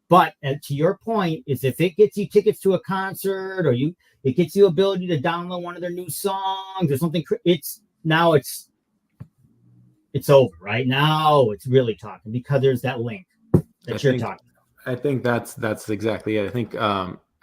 But to your point, is if it gets you tickets to a concert, or it gets you ability to download one of their new songs or something, it's over, right? Now it's really talking, because there's that link that you're talking about. I think that's exactly it. I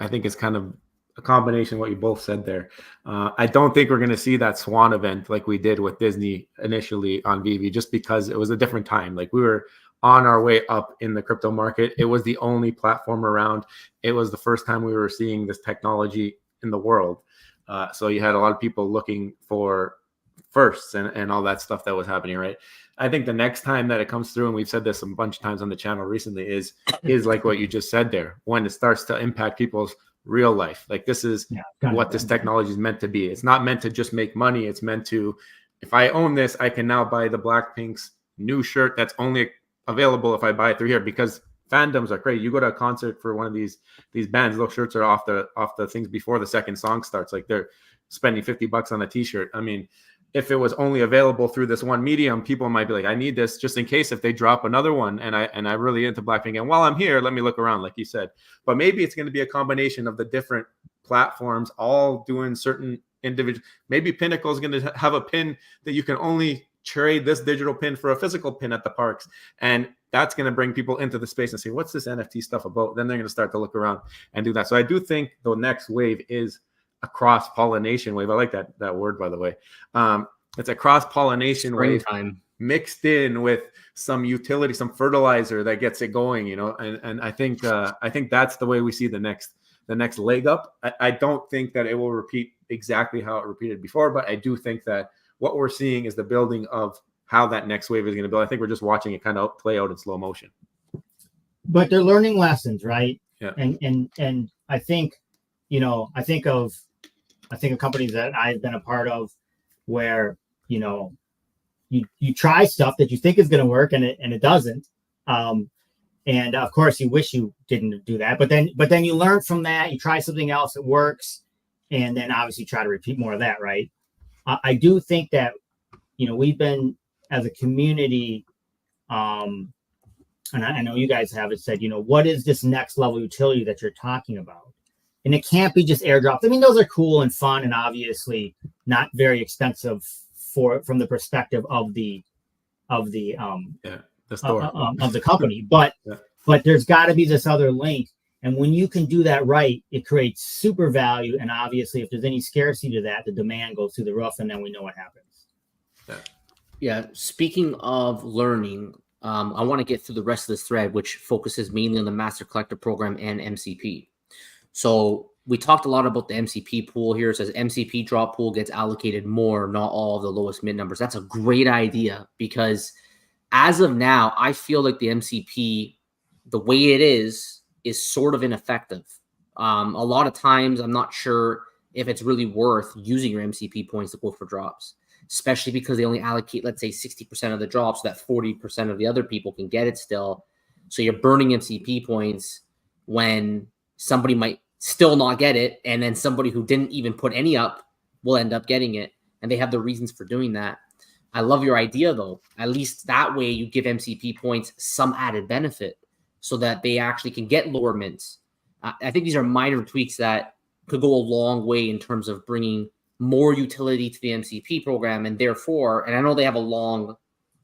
think it's kind of a combination of what you both said there. I don't think we're going to see that Swan event like we did with Disney initially on Veve, just because it was a different time. Like, we were on our way up in the crypto market. It was the only platform around. It was the first time we were seeing this technology in the world. So you had a lot of people looking for firsts and all that stuff that was happening, right? I think the next time that it comes through, and we've said this a bunch of times on the channel recently, is like what you just said there, when it starts to impact people's real life. Like, this is what this technology is meant to be. It's not meant to just make money. It's meant to, if I own this, I can now buy the Blackpink's new shirt that's only available if I buy it through here, because fandoms are crazy. You go to a concert for one of these bands, those shirts are off the things before the second song starts. Like, they're spending $50 on a t-shirt. I mean, if it was only available through this one medium, people might be like, I need this just in case if they drop another one, and I'm really into Blackpink, and while I'm here, let me look around, like you said. But maybe it's going to be a combination of the different platforms all doing certain individual. Maybe Pinnacle is going to have a pin that you can only trade this digital pin for a physical pin at the parks, and that's going to bring people into the space and say, what's this NFT stuff about? Then they're going to start to look around and do that. So I do think the next wave is a cross-pollination wave. I like that word, by the way. It's a cross-pollination wave. mixed in with some utility, some fertilizer that gets it going, you know. And I think that's the way we see the next leg up. I don't think that it will repeat exactly how it repeated before, but I do think that what we're seeing is the building of how that next wave is going to build. I think we're just watching it kind of play out in slow motion. But they're learning lessons, right? Yeah. And I think, you know, I think of companies that I've been a part of where, you know, you try stuff that you think is going to work and it doesn't. And of course you wish you didn't do that, but then you learn from that, you try something else that works, and then obviously try to repeat more of that, right? I do think that, you know, we've been as a community, and I know you guys have it said, you know, what is this next level utility that you're talking about? And it can't be just airdrops. I mean, those are cool and fun and obviously not very expensive from the perspective of the store of the company, but there's got to be this other link, and when you can do that right, it creates super value. And obviously, if there's any scarcity to that, the demand goes through the roof, and then we know what happens. Yeah. Speaking of learning, I want to get through the rest of this thread, which focuses mainly on the Master Collector Program and MCP. So we talked a lot about the MCP pool here. It says MCP drop pool gets allocated more, not all of the lowest mid numbers. That's a great idea, because as of now, I feel like the MCP, the way it is sort of ineffective. A lot of times, I'm not sure if it's really worth using your MCP points to go for drops, especially because they only allocate, let's say, 60% of the drops, so that 40% of the other people can get it still. So you're burning MCP points when somebody might still not get it, and then somebody who didn't even put any up will end up getting it, and they have the reasons for doing that. I love your idea, though. At least that way you give MCP points some added benefit so that they actually can get lower mints. I think these are minor tweaks that could go a long way in terms of bringing more utility to the MCP program, and therefore, and I know they have a long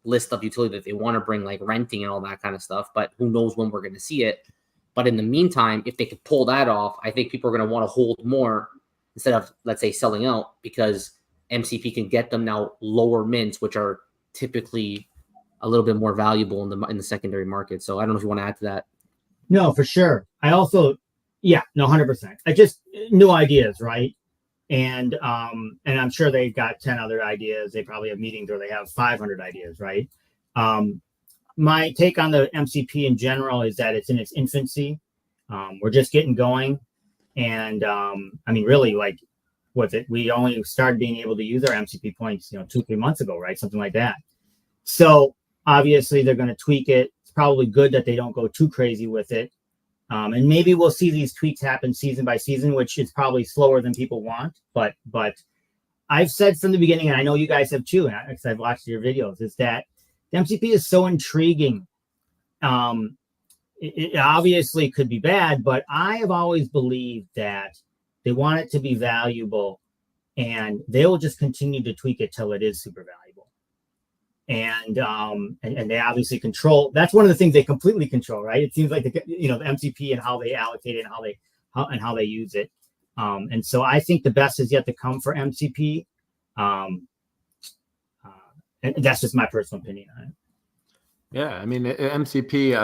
list of utility that they want to bring, like renting and all that kind of stuff, but who knows when we're going to see it. But in the meantime, if they could pull that off, I think people are going to want to hold more instead of, let's say, selling out, because MCP can get them now lower mints, which are typically a little bit more valuable in the secondary market. So I don't know if you want to add to that. No, for sure. I also, 100%. I just new ideas, right? And I'm sure they've got 10 other ideas. They probably have meetings where they have 500 ideas, right? My take on the MCP in general is that it's in its infancy. We're just getting going. And I mean, really, like, what's it? We only started being able to use our MCP points, 2-3 months ago, right? Something like that. So obviously they're going to tweak it. It's probably good that they don't go too crazy with it. And maybe we'll see these tweaks happen season by season, which is probably slower than people want. But I've said from the beginning, and I know you guys have too, because I've watched your videos, is that the MCP is so intriguing. It obviously could be bad, but I have always believed that they want it to be valuable, and they will just continue to tweak it till it is super valuable. And they obviously control. That's one of the things they completely control, right? It seems like the MCP and how they allocate it and how they use it. And so I think the best is yet to come for MCP. And that's just my personal opinion on it. Yeah, I mean, MCP,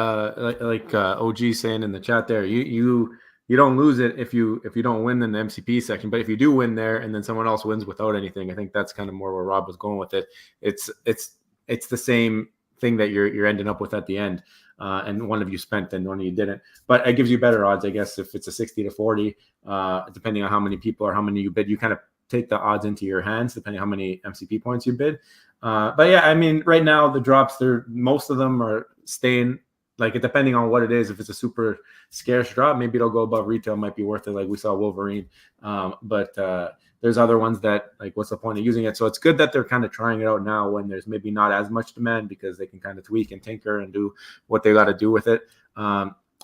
like OG saying in the chat there, you don't lose it if you don't win in the MCP section, but if you do win there and then someone else wins without anything, I think that's kind of more where Rob was going with it. It's the same thing that you're ending up with at the end, and one of you spent and one of you didn't. But it gives you better odds, I guess, if it's a 60-40, depending on how many people or how many you bid. You kind of take the odds into your hands depending on how many MCP points you bid. But yeah, I mean, right now the drops, most of them are staying, like, depending on what it is. If it's a super scarce drop, maybe it'll go above retail, might be worth it, like we saw Wolverine. But there's other ones that, like, what's the point of using it? So it's good that they're kind of trying it out now when there's maybe not as much demand, because they can kind of tweak and tinker and do what they got to do with it.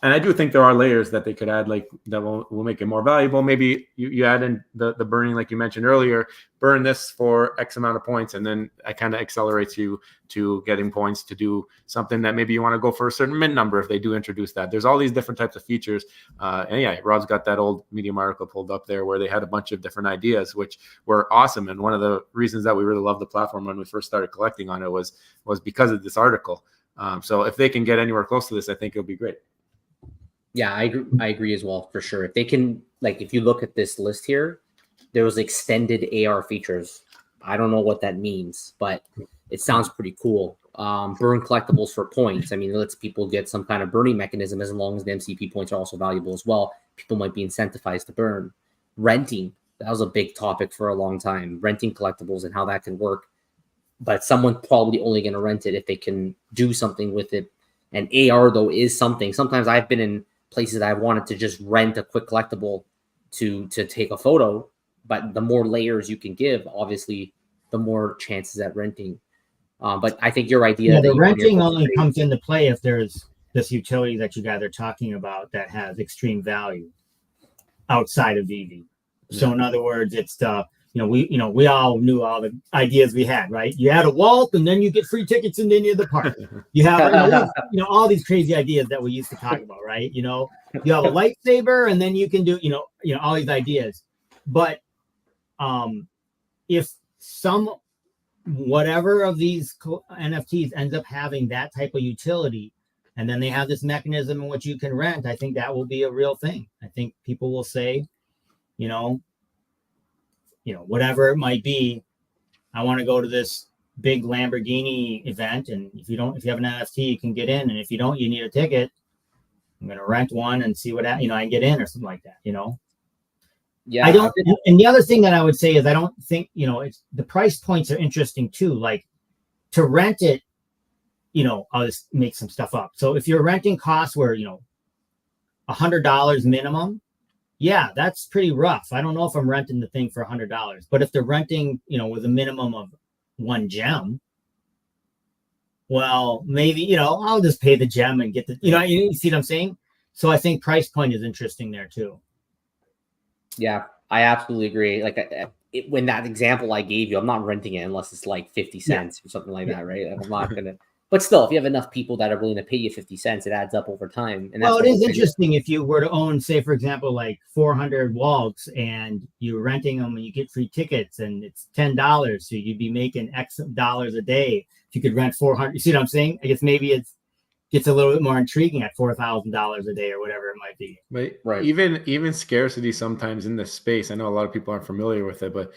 And I do think there are layers that they could add, like that will make it more valuable. Maybe you add in the burning, like you mentioned earlier, burn this for X amount of points, and then it kind of accelerates you to getting points to do something that maybe you want to go for a certain mint number if they do introduce that. There's all these different types of features. And yeah, Rob's got that old Medium article pulled up there where they had a bunch of different ideas, which were awesome. And one of the reasons that we really loved the platform when we first started collecting on it was because of this article. So if they can get anywhere close to this, I think it'll be great. Yeah, I agree as well, for sure. If they can, like, if you look at this list here, there was extended AR features. I don't know what that means, but it sounds pretty cool. Burn collectibles for points. I mean, it lets people get some kind of burning mechanism as long as the MCP points are also valuable as well. People might be incentivized to burn. Renting, that was a big topic for a long time. Renting collectibles and how that can work. But someone's probably only going to rent it if they can do something with it. And AR, though, is something. Sometimes I've been in places that I wanted to just rent a quick collectible to take a photo, but the more layers you can give, obviously, the more chances at renting. But I think your idea, the renting only comes into play if there's this utility that you guys are talking about that has extreme value outside of Veve. So in other words, it's the we all knew all the ideas we had, right? You had a Walt, and then you get free tickets in any of the park. You have, all these crazy ideas that we used to talk about, right? You have a lightsaber, and then you can do, all these ideas. But if whatever of these NFTs ends up having that type of utility, and then they have this mechanism in which you can rent, I think that will be a real thing. I think people will say, whatever it might be, I want to go to this big Lamborghini event, and if you have an NFT, you can get in, and if you don't, you need a ticket. I'm going to rent one and see what I can get in or something like that. Yeah, I don't. And the other thing that I would say is I don't think it's the price points are interesting too. Like to rent it, I'll just make some stuff up. So if your renting costs were $100 minimum. Yeah, that's pretty rough. I don't know if I'm renting the thing for $100, but if they're renting, with a minimum of one gem, well, maybe, I'll just pay the gem and get the, you see what I'm saying? So I think price point is interesting there too. Yeah, I absolutely agree. Like when that example I gave you, I'm not renting it unless it's like 50 cents or something like that, right? I'm not going to. But still, if you have enough people that are willing to pay you 50 cents, it adds up over time. And that's it is interesting if you were to own, say, for example, like 400 Walks and you're renting them and you get free tickets and it's $10. So you'd be making X dollars a day. If you could rent 400, you see what I'm saying? I guess maybe it gets a little bit more intriguing at $4,000 a day or whatever it might be. Right. Even scarcity sometimes in this space. I know a lot of people aren't familiar with it, but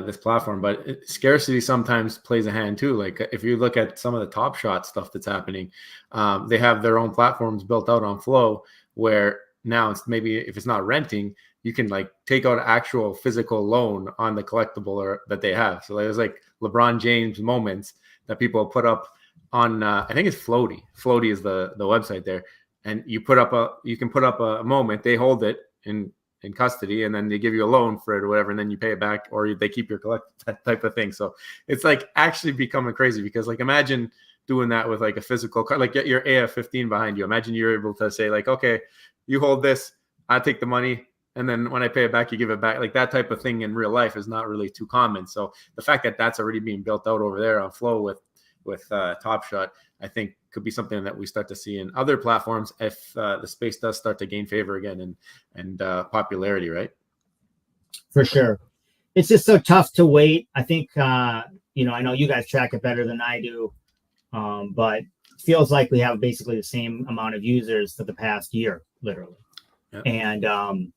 this platform. But scarcity sometimes plays a hand too. Like if you look at some of the Top Shot stuff that's happening, they have their own platforms built out on Flow where now it's maybe if it's not renting, you can like take out actual physical loan on the collectible that they have. So there's like LeBron James moments that people put up on I think it's Floaty. Floaty is the website there, and you can put up a moment. They hold it in custody, and then they give you a loan for it or whatever, and then you pay it back, or they keep your collect that type of thing. So it's like actually becoming crazy because like imagine doing that with like a physical card, like get your AF-15 behind you. Imagine you're able to say like, okay, you hold this, I take the money. And then when I pay it back, you give it back. Like that type of thing in real life is not really too common. So the fact that that's already being built out over there on Flow with Top Shot, I think could be something that we start to see in other platforms if the space does start to gain favor again and popularity, right? For sure. It's just so tough to wait. I think, I know you guys track it better than I do, but it feels like we have basically the same amount of users for the past year, literally. Yep. And,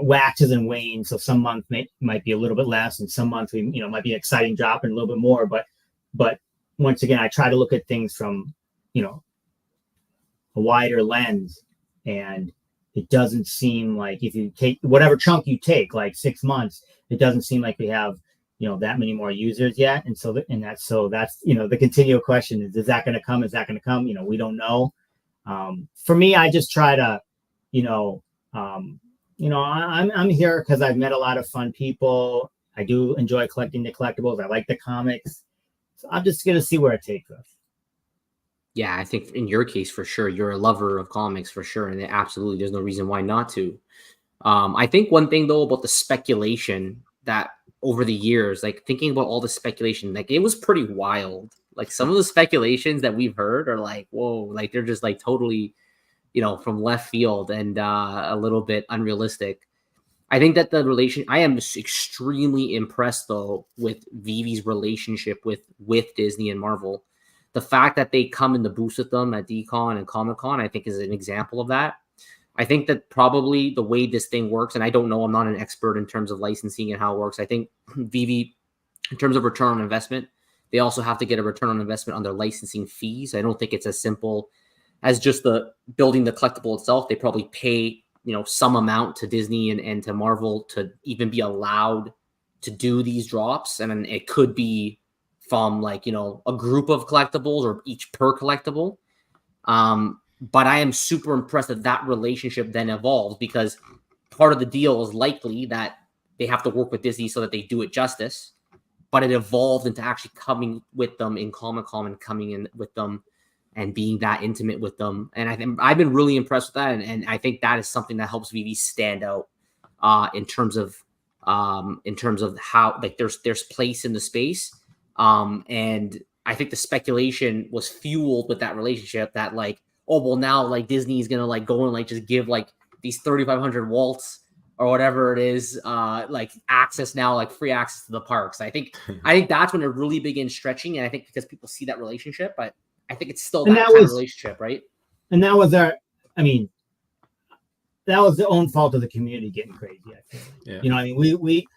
waxes and wanes. So some month might be a little bit less, and some months might be an exciting drop and a little bit more. But once again, I try to look at things from a wider lens, and it doesn't seem like if you take whatever chunk you take, like 6 months, it doesn't seem like we have that many more users yet. And so that's the continual question is that going to come? Is that going to come? We don't know. For me, I just try to I'm here because I've met a lot of fun people. I do enjoy collecting the collectibles. I like the comics. So I'm just going to see where it takes us. Yeah, I think in your case, for sure, you're a lover of comics for sure. And absolutely, there's no reason why not to. I think one thing though about the speculation that over the years, like thinking about all the speculation, like it was pretty wild. Like some of the speculations that we've heard are like, whoa, like they're just like totally, from left field and a little bit unrealistic. I think that I am extremely impressed though with Veve's relationship with Disney and Marvel. The fact that they come in the booth with them at DCon and Comic Con, I think is an example of that. I think that probably the way this thing works, and I don't know, I'm not an expert in terms of licensing and how it works. I think Veve, in terms of return on investment, they also have to get a return on investment on their licensing fees. I don't think it's as simple as just the building the collectible itself. They probably pay, some amount to Disney and to Marvel to even be allowed to do these drops. And it could be from like, a group of collectibles or each per collectible. But I am super impressed that relationship then evolves, because part of the deal is likely that they have to work with Disney so that they do it justice. But it evolved into actually coming with them in Comic-Con and coming in with them and being that intimate with them. And I think I've been really impressed with that. And I think that is something that helps Veve stand out in terms of how like there's place in the space. And I think the speculation was fueled with that relationship that like, oh, well, now like Disney is going to like go and like just give like these 3,500 waltz or whatever it is, like access now, like free access to the parks. I think that's when it really begins stretching. And I think because people see that relationship, but I think it's still that kind of relationship, right? And that was that was the own fault of the community getting crazy. I feel like. Yeah. You know what I mean? We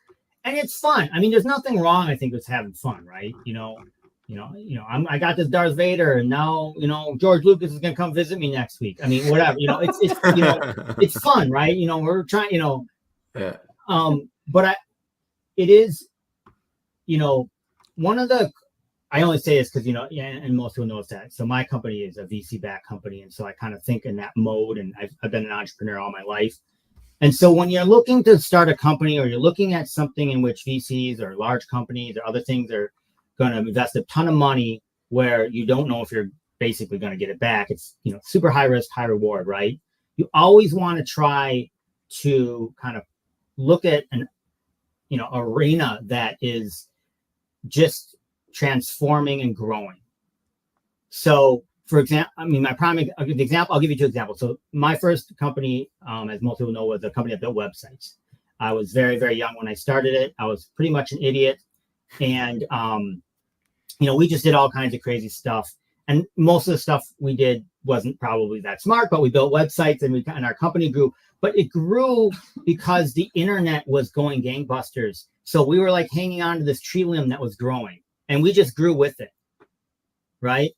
and it's fun. I mean, there's nothing wrong, I think, with having fun, right? I got this Darth Vader, and now George Lucas is gonna come visit me next week. I mean, whatever. It's it's fun, right? We're trying. Yeah. But it is, one of the. I only say this because and most people know that. So my company is a VC-backed company, and so I kind of think in that mode. And I've been an entrepreneur all my life. And so when you're looking to start a company, or you're looking at something in which VCs or large companies or other things are going to invest a ton of money, where you don't know if you're basically going to get it back, it's super high risk, high reward, right? You always want to try to kind of look at an arena that is just transforming and growing. So, for example, I'll give you two examples. So my first company, as most people know, was a company that built websites. I was very, very young when I started it. I was pretty much an idiot. And, we just did all kinds of crazy stuff. And most of the stuff we did wasn't probably that smart, but we built websites and our company grew. But it grew because the internet was going gangbusters. So we were like hanging on to this tree limb that was growing. And we just grew with it, right?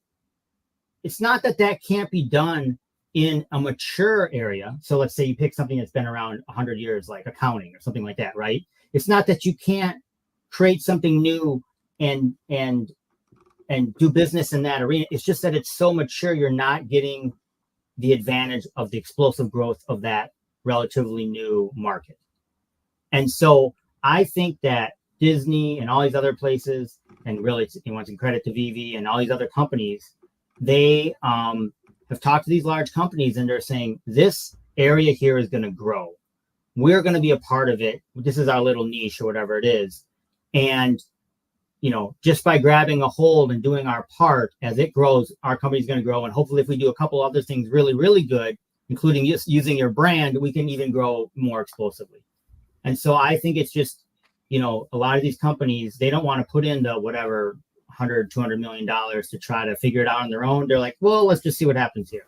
It's not that can't be done in a mature area. So let's say you pick something that's been around 100 years, like accounting or something like that, right? It's not that you can't create something new and do business in that arena. It's just that it's so mature, you're not getting the advantage of the explosive growth of that relatively new market. And so I think that Disney and all these other places, and really want some credit to Veve and all these other companies, they have talked to these large companies, and they're saying this area here is going to grow. We're going to be a part of it. This is our little niche or whatever it is. And, just by grabbing a hold and doing our part as it grows, our company's going to grow. And hopefully if we do a couple other things really, really good, including just using your brand, we can even grow more explosively. And so I think it's just, a lot of these companies, they don't want to put in the whatever $100-200 million to try to figure it out on their own. They're like, well, let's just see what happens here.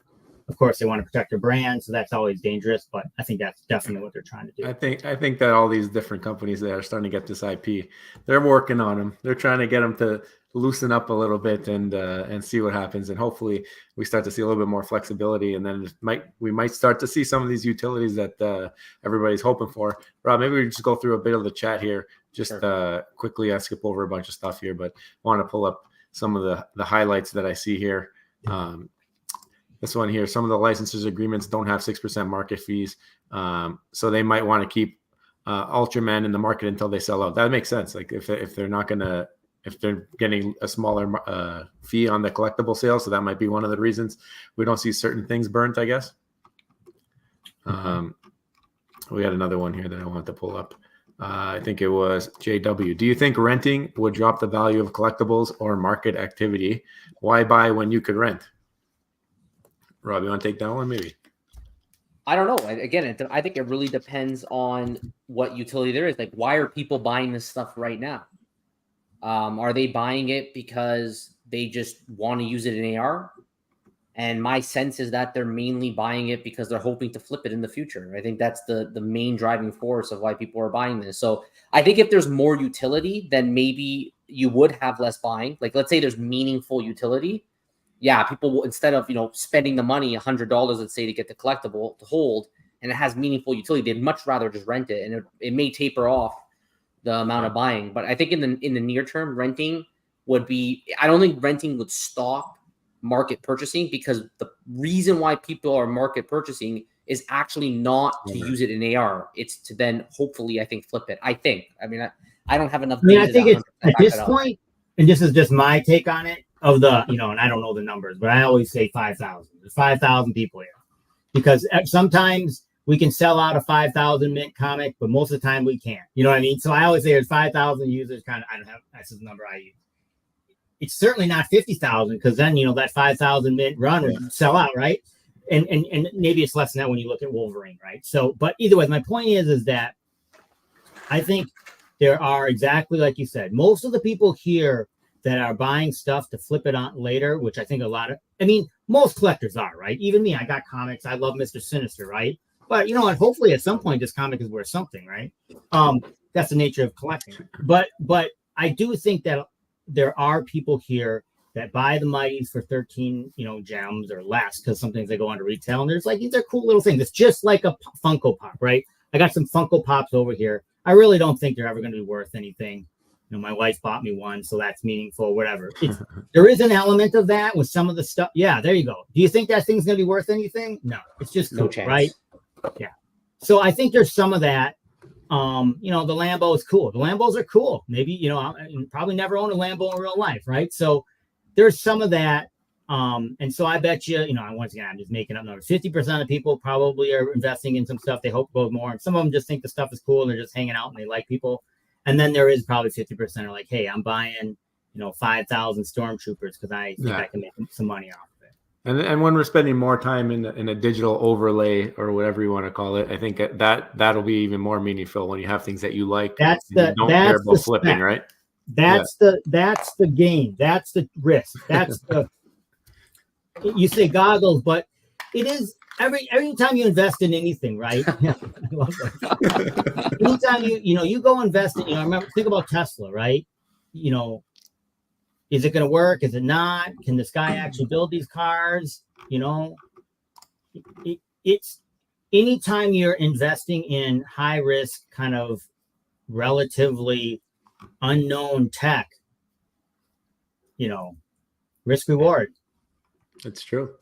Of course, they want to protect their brand, so that's always dangerous. But I think that's definitely what they're trying to do. I think that all these different companies that are starting to get this IP, they're working on them. They're trying to get them to loosen up a little bit and see what happens. And hopefully, we start to see a little bit more flexibility. And then we might start to see some of these utilities that everybody's hoping for. Rob, maybe we just go through a bit of the chat here. Just quickly, I skip over a bunch of stuff here, but want to pull up some of the highlights that I see here. This one here, some of the licenses agreements don't have 6% market fees. So they might want to keep Ultraman in the market until they sell out. That makes sense. Like if they're not going to if they're getting a smaller fee on the collectible sale. So that might be one of the reasons we don't see certain things burnt, I guess. We had another one here that I wanted to pull up. I think it was JW. Do you think renting would drop the value of collectibles or market activity? Why buy when you could rent? Rob, you want to take that one, maybe? I don't know. Again, I think it really depends on what utility there is. Like, why are people buying this stuff right now? Are they buying it because they just want to use it in AR? And my sense is that they're mainly buying it because they're hoping to flip it in the future. I think that's the main driving force of why people are buying this. So I think if there's more utility, then maybe you would have less buying. Like, let's say there's meaningful utility. Yeah, people will, instead of, spending the money, $100, let's say, to get the collectible to hold, and it has meaningful utility, they'd much rather just rent it. And it may taper off the amount of buying. But I think in the near term, renting would be, I don't think renting would stop market purchasing, because the reason why people are market purchasing is actually not to use it in AR. It's to then hopefully, I think, flip it. I mean, I don't have enough. I think it's at this point, and this is just my take on it, of the, and I don't know the numbers, but I always say 5,000. There's 5,000 people here, because sometimes we can sell out a 5,000 mint comic, but most of the time we can't. You know what I mean? So I always say there's 5,000 users. I don't have, that's the number I use. It's certainly not 50,000, because then, that 5,000 mint run would sell out, right? And maybe it's less than that when you look at Wolverine, right? So, but either way, my point is that I think there are, exactly like you said, most of the people here that are buying stuff to flip it on later, which I think most collectors are, right? Even me, I got comics. I love Mr. Sinister, right? But hopefully at some point this comic is worth something, right? That's the nature of collecting. But I do think that there are people here that buy the Mighties for 13, gems or less, because sometimes they go on to retail, and there's like, these are cool little things. It's just like a Funko Pop, right? I got some Funko Pops over here. I really don't think they're ever going to be worth anything. My wife bought me one, so that's meaningful, whatever. There is an element of that with some of the stuff. Yeah, there you go. Do you think that thing's going to be worth anything? No, it's just cool, no chance, right? Yeah. So I think there's some of that. The Lambo is cool. The Lambos are cool. Maybe, I probably never own a Lambo in real life, right? So there's some of that. And so I bet you, once again, I'm just making up numbers. 50% of people probably are investing in some stuff they hope goes more. And some of them just think the stuff is cool and they're just hanging out and they like people. And then there is probably 50% are like, hey, I'm buying, 5,000 stormtroopers because I think I can make some money off of it. And when we're spending more time in a digital overlay or whatever you want to call it, I think that'll be even more meaningful when you have things that you like. That's the flipping, right? That's the game. That's the risk. That's the you say goggles, but it is every time you invest in anything, right? I love that. Anytime you go invest in, think about Tesla, right? Is it going to work? Is it not? Can this guy actually build these cars? It's anytime you're investing in high risk, kind of relatively unknown tech, risk reward. That's true.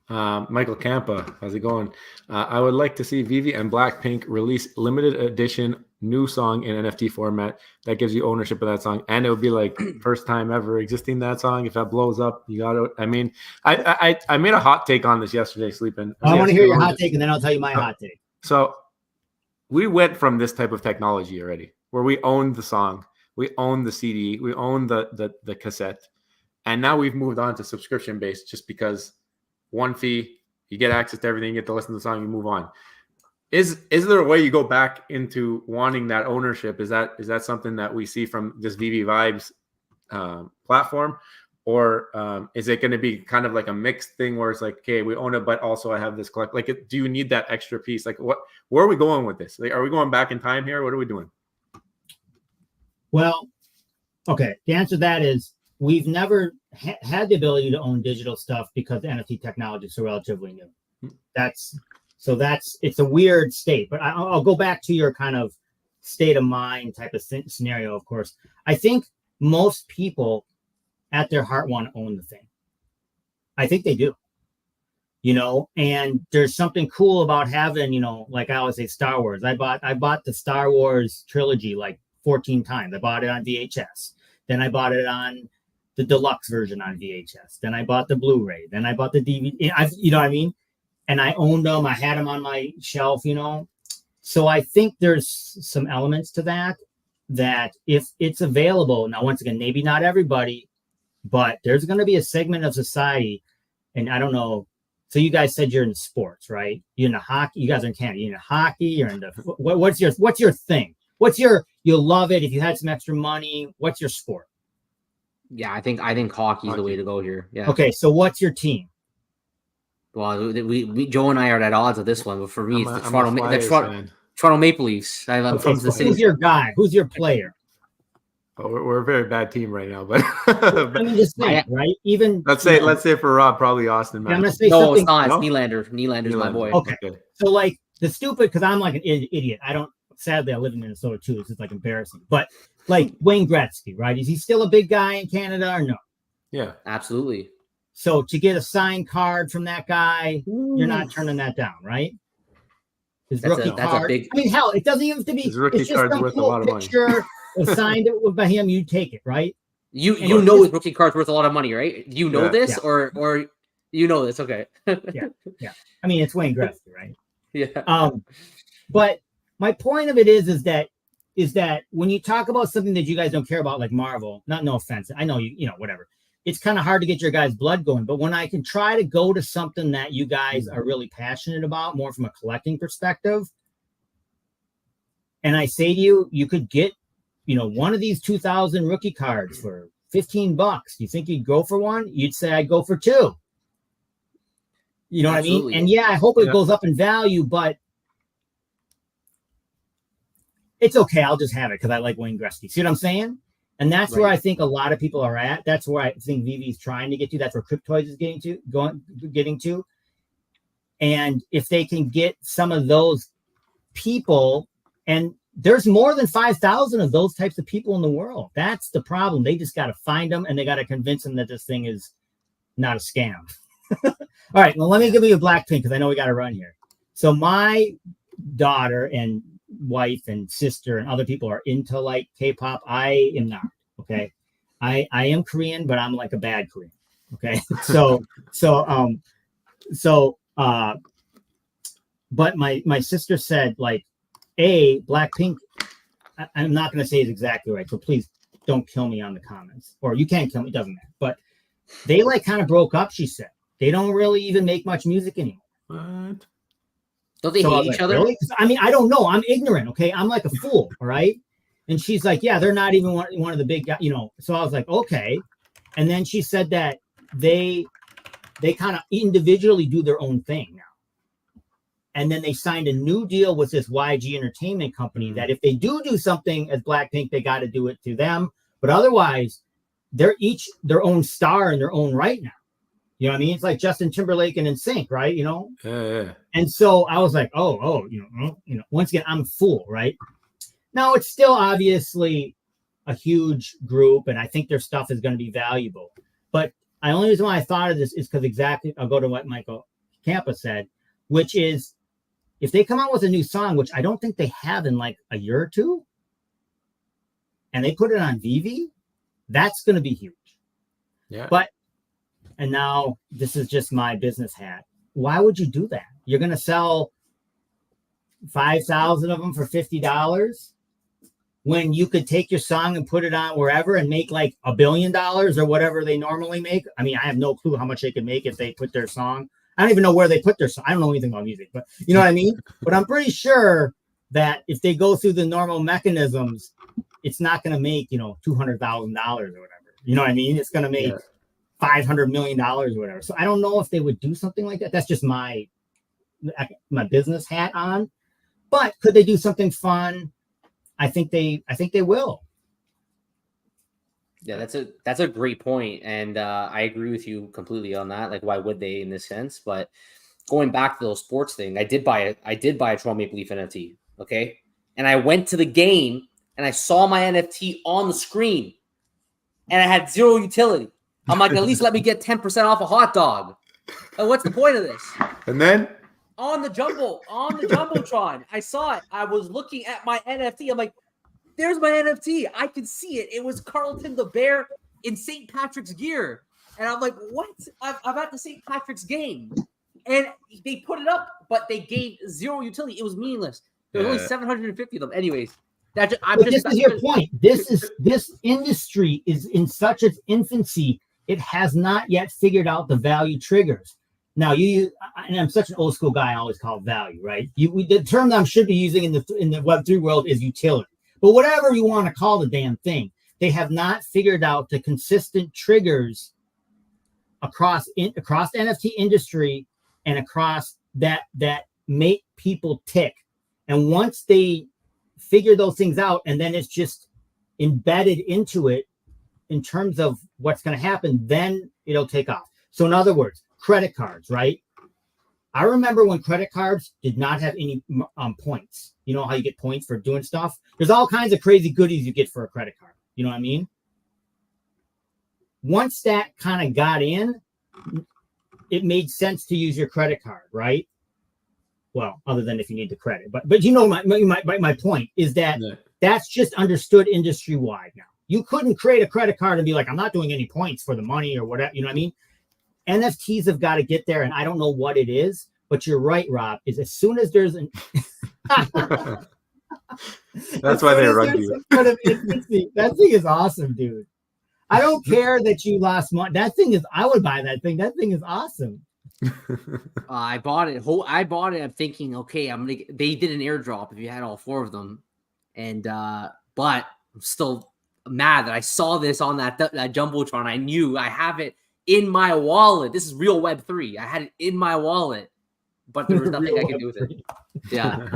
Michael Campa, how's it going? I would like to see Veve and Blackpink release limited edition new song in NFT format that gives you ownership of that song, and it would be like first time ever existing that song. If that blows up, you got to. I mean, I made a hot take on this yesterday, Sleeping. I want to hear your hot take, and then I'll tell you my hot take. So we went from this type of technology already, where we owned the song, we owned the CD, we owned the cassette, and now we've moved on to subscription based, just because one fee, you get access to everything, you get to listen to the song, you move on. Is there a way you go back into wanting that ownership? Is that something that we see from this Veve Vibes platform, or is it going to be kind of like a mixed thing where it's like, okay, we own it, but also I have this collect. Like, do you need that extra piece? Like, where are we going with this? Like, are we going back in time here? What are we doing? Well, okay. The answer to that is we've never had the ability to own digital stuff because the NFT technology is so relatively new. It's a weird state, but I'll go back to your kind of state of mind type of scenario. Of course, I think most people at their heart want to own the thing. I think they do, and there's something cool about having, like I always say, Star Wars. I bought the Star Wars trilogy like 14 times. I bought it on VHS. Then I bought it on the deluxe version on VHS. Then I bought the Blu-ray. Then I bought the DVD. You know what I mean? And I owned them. I had them on my shelf, you know. So I think there's some elements to that if it's available, now once again, maybe not everybody, but there's going to be a segment of society, and I don't know. So you guys said you're in sports, right? You're into hockey. You guys are in Canada. You're into hockey. You're into what's your thing? You'll love it if you had some extra money. What's your sport? Yeah, I think hockey's the way to go here. Yeah. Okay, so what's your team? Well, we Joe and I are at odds with this one, but for me, it's the Toronto Maple Leafs. I'm from the city. Who's your guy? Who's your player? Oh, we're a very bad team right now, but I mean, just think, right? Even let's say for Rob, probably Austin. I'm gonna say no, something. it's not. It's Nylander. Nylander's my boy. Okay. So like the stupid, because I'm like an idiot. I don't. Sadly, I live in Minnesota too. It's just like embarrassing. But like Wayne Gretzky, right? Is he still a big guy in Canada or no? Yeah, absolutely. So to get a signed card from that guy, you're not turning that down, right? His rookie card. I mean, hell, it doesn't even have to be. His rookie card's worth a lot of money. Signed it by him, you take it, right? You know his rookie card's worth a lot of money, right? You know this, or you know this, okay? yeah. I mean, it's Wayne Gretzky, right? Yeah. But my point of it is that when you talk about something that you guys don't care about, like Marvel, no offense, I know you know whatever. It's kind of hard to get your guys' blood going, but when I can try to go to something that you guys are really passionate about, more from a collecting perspective, and I say to you, you could get, one of these 2000 rookie cards for $15. You think you'd go for one? You'd say I'd go for two. You know Absolutely. What I mean? And yeah, I hope it goes up in value, but it's okay. I'll just have it because I like Wayne Gretzky. See what I'm saying? And that's where I think a lot of people are at. That's where I think Veve is trying to get to. That's where Cryptoids is getting to. And if they can get some of those people, and there's more than 5,000 of those types of people in the world. That's the problem. They just got to find them, and they got to convince them that this thing is not a scam. All right. Well, let me give you a Blackpink because I know we got to run here. So my daughter and wife and sister and other people are into like K-pop. I am not. Okay. I am Korean, but I'm like a bad Korean. Okay. But my sister said like, Blackpink, I'm not going to say it's exactly right. So please don't kill me on the comments, or you can't kill me. It doesn't matter. But they like kind of broke up. She said they don't really even make much music anymore. What? Don't they hate each other? Really? I mean, I don't know. I'm ignorant. Okay. I'm like a fool. All right. And she's like, yeah, they're not even one of the big guys, So I was like, okay. And then she said that they kind of individually do their own thing now. And then they signed a new deal with this YG Entertainment company that if they do something as Blackpink, they got to do it to them. But otherwise, they're each their own star in their own right now. You know what I mean? It's like Justin Timberlake and NSYNC, right? Yeah. And so I was like, once again, I'm a fool, right? Now it's still obviously a huge group, and I think their stuff is going to be valuable. But the only reason why I thought of this is because I'll go to what Michael Campa said, which is if they come out with a new song, which I don't think they have in like a year or two, and they put it on Veve, that's going to be huge. Yeah. And now this is just my business hat. Why would you do that? You're going to sell 5,000 of them for $50 when you could take your song and put it on wherever and make like $1 billion or whatever they normally make. I mean, I have no clue how much they could make if they put their song. I don't even know where they put their song. I don't know anything about music, but you know what I mean? But I'm pretty sure that if they go through the normal mechanisms, it's not going to make, $200,000 or whatever. You know what I mean? It's going to make $500 million or whatever. So I don't know if they would do something like that. That's just my business hat on. But could they do something fun? I think they will. Yeah, that's a great point, and I agree with you completely on that. Like, why would they in this sense? But going back to those sports thing, I did buy a Toronto Maple Leaf NFT. Okay, and I went to the game and I saw my NFT on the screen, and I had zero utility. I'm like, at least let me get 10% off a hot dog. What's the point of this? And then on the Jumbotron, I saw it. I was looking at my NFT. I'm like, there's my NFT. I can see it. It was Carlton the Bear in St. Patrick's gear. And I'm like, what? I'm at the St. Patrick's game. And they put it up, but they gave zero utility. It was meaningless. There was only 750 of them. Anyways, this is your point. This industry is in such its infancy. It has not yet figured out the value triggers. Now, and I'm such an old school guy. I always call it value, right? The term that I should be using in the Web3 world is utility. But whatever you want to call the damn thing, they have not figured out the consistent triggers across the NFT industry and across that make people tick. And once they figure those things out, and then it's just embedded into it in terms of what's going to happen, then it'll take off. So in other words, credit cards, right? I remember when credit cards did not have any points. You know how you get points for doing stuff? There's all kinds of crazy goodies you get for a credit card. You know what I mean? Once that kind of got in, it made sense to use your credit card, right? Well, other than if you need the credit. But you know, my point is that that's just understood industry-wide now. You couldn't create a credit card and be like, I'm not doing any points for the money or whatever. You know what I mean? NFTs have got to get there, and I don't know what it is, but you're right, Rob, is as soon as there's an... That's why they run you. That thing is awesome, dude. I don't care that you lost money. I would buy that thing. That thing is awesome. I bought it. I'm thinking, okay, they did an airdrop if you had all 4 of them. And, but I'm still mad that I saw this on that Jumbotron. I knew I have it in my wallet. This is real Web3. I had it in my wallet, but there was nothing I could do with it. Yeah.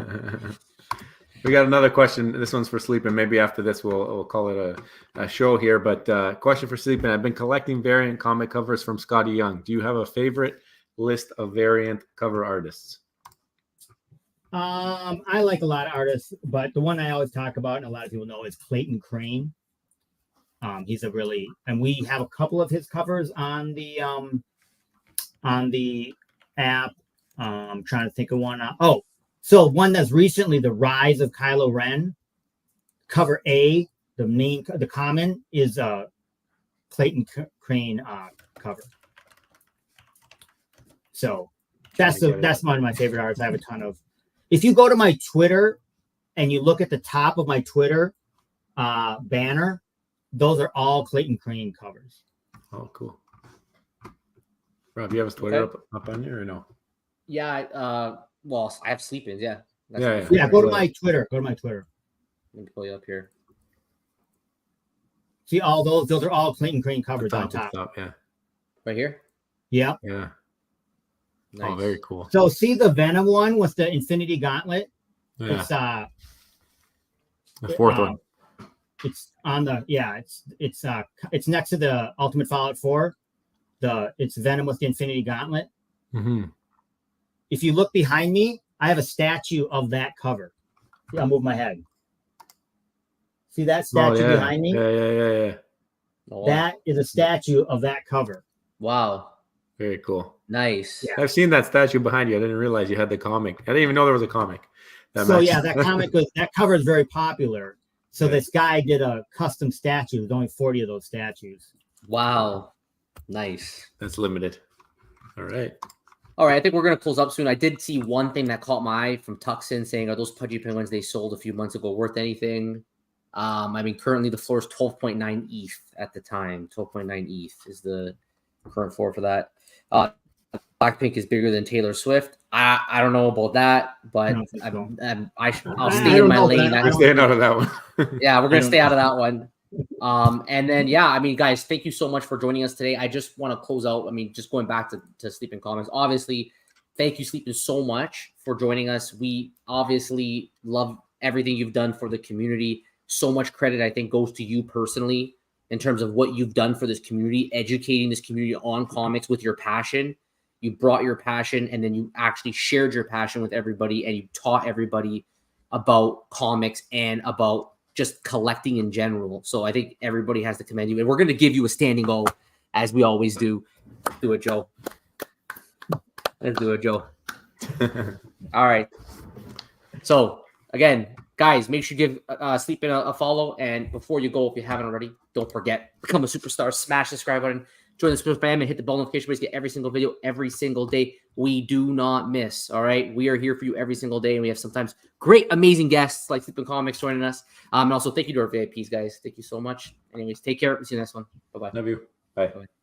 We got another question. This one's for Sleepyn. Maybe after this, we'll call it a show here. But question for Sleepyn. I've been collecting variant comic covers from Scotty Young. Do you have a favorite list of variant cover artists? I like a lot of artists, but the one I always talk about, and a lot of people know, is Clayton Crane. He's and we have a couple of his covers on the app. I'm trying to think of one. So one that's recently The Rise of Kylo Ren, cover A, the common is Clayton Crane cover. So that's one of my favorite artists. I have a ton of. If you go to my Twitter and you look at the top of my Twitter banner, those are all Clayton Crane covers. Oh, cool. Rob, you have his Twitter up on you or no? Yeah. Well, I have Sleepins. Yeah. Yeah. Go to my Twitter. Let me pull you up here. See all those? Those are all Clayton Crane covers on top. Yeah. Right here. Yeah. Yeah. Nice. Oh, very cool. So see the Venom one with the Infinity Gauntlet. Yeah. It's the 4th one. It's on the it's next to the Ultimate Fallout 4. It's Venom with the Infinity Gauntlet. Mm-hmm. If you look behind me, I have a statue of that cover. I'll move my head. See that statue behind me? Yeah. Oh, wow. That is a statue of that cover. Wow. Very cool. Nice. Yeah. I've seen that statue behind you. I didn't realize you had the comic. I didn't even know there was a comic. That cover is very popular. So this guy did a custom statue. There's only 40 of those statues. Wow. Nice. That's limited. All right. I think we're going to close up soon. I did see one thing that caught my eye from Tucson saying, are those Pudgy Penguins they sold a few months ago worth anything? Currently the floor is 12.9 ETH at the time. 12.9 ETH is the current floor for that. Blackpink is bigger than Taylor Swift. I don't know about that, but I'll stay in my lane. I'm staying out of that one. Yeah, we're going to stay out of that one. And then, guys, thank you so much for joining us today. I just want to close out. Just going back to Sleepyn Comics, obviously, thank you, Sleepyn, so much for joining us. We obviously love everything you've done for the community. So much credit, I think, goes to you personally in terms of what you've done for this community, educating this community on comics with your passion. You brought your passion, and then you actually shared your passion with everybody, and you taught everybody about comics and about just collecting in general. So I think everybody has to commend you. And we're going to give you a standing O, as we always do. Let's do it, Joe. Let's do it, Joe. All right. So, again, guys, make sure you give Sleepyn a follow. And before you go, if you haven't already, don't forget, become a superstar, smash the subscribe button, join the super fam, and hit the bell notification button to get every single video every single day. We do not miss. All right. We are here for you every single day. And we have sometimes great, amazing guests like Sleepyn Comics joining us. And also thank you to our VIPs, guys. Thank you so much. Anyways, take care. See you next one. Bye-bye. Love you. Bye. Bye.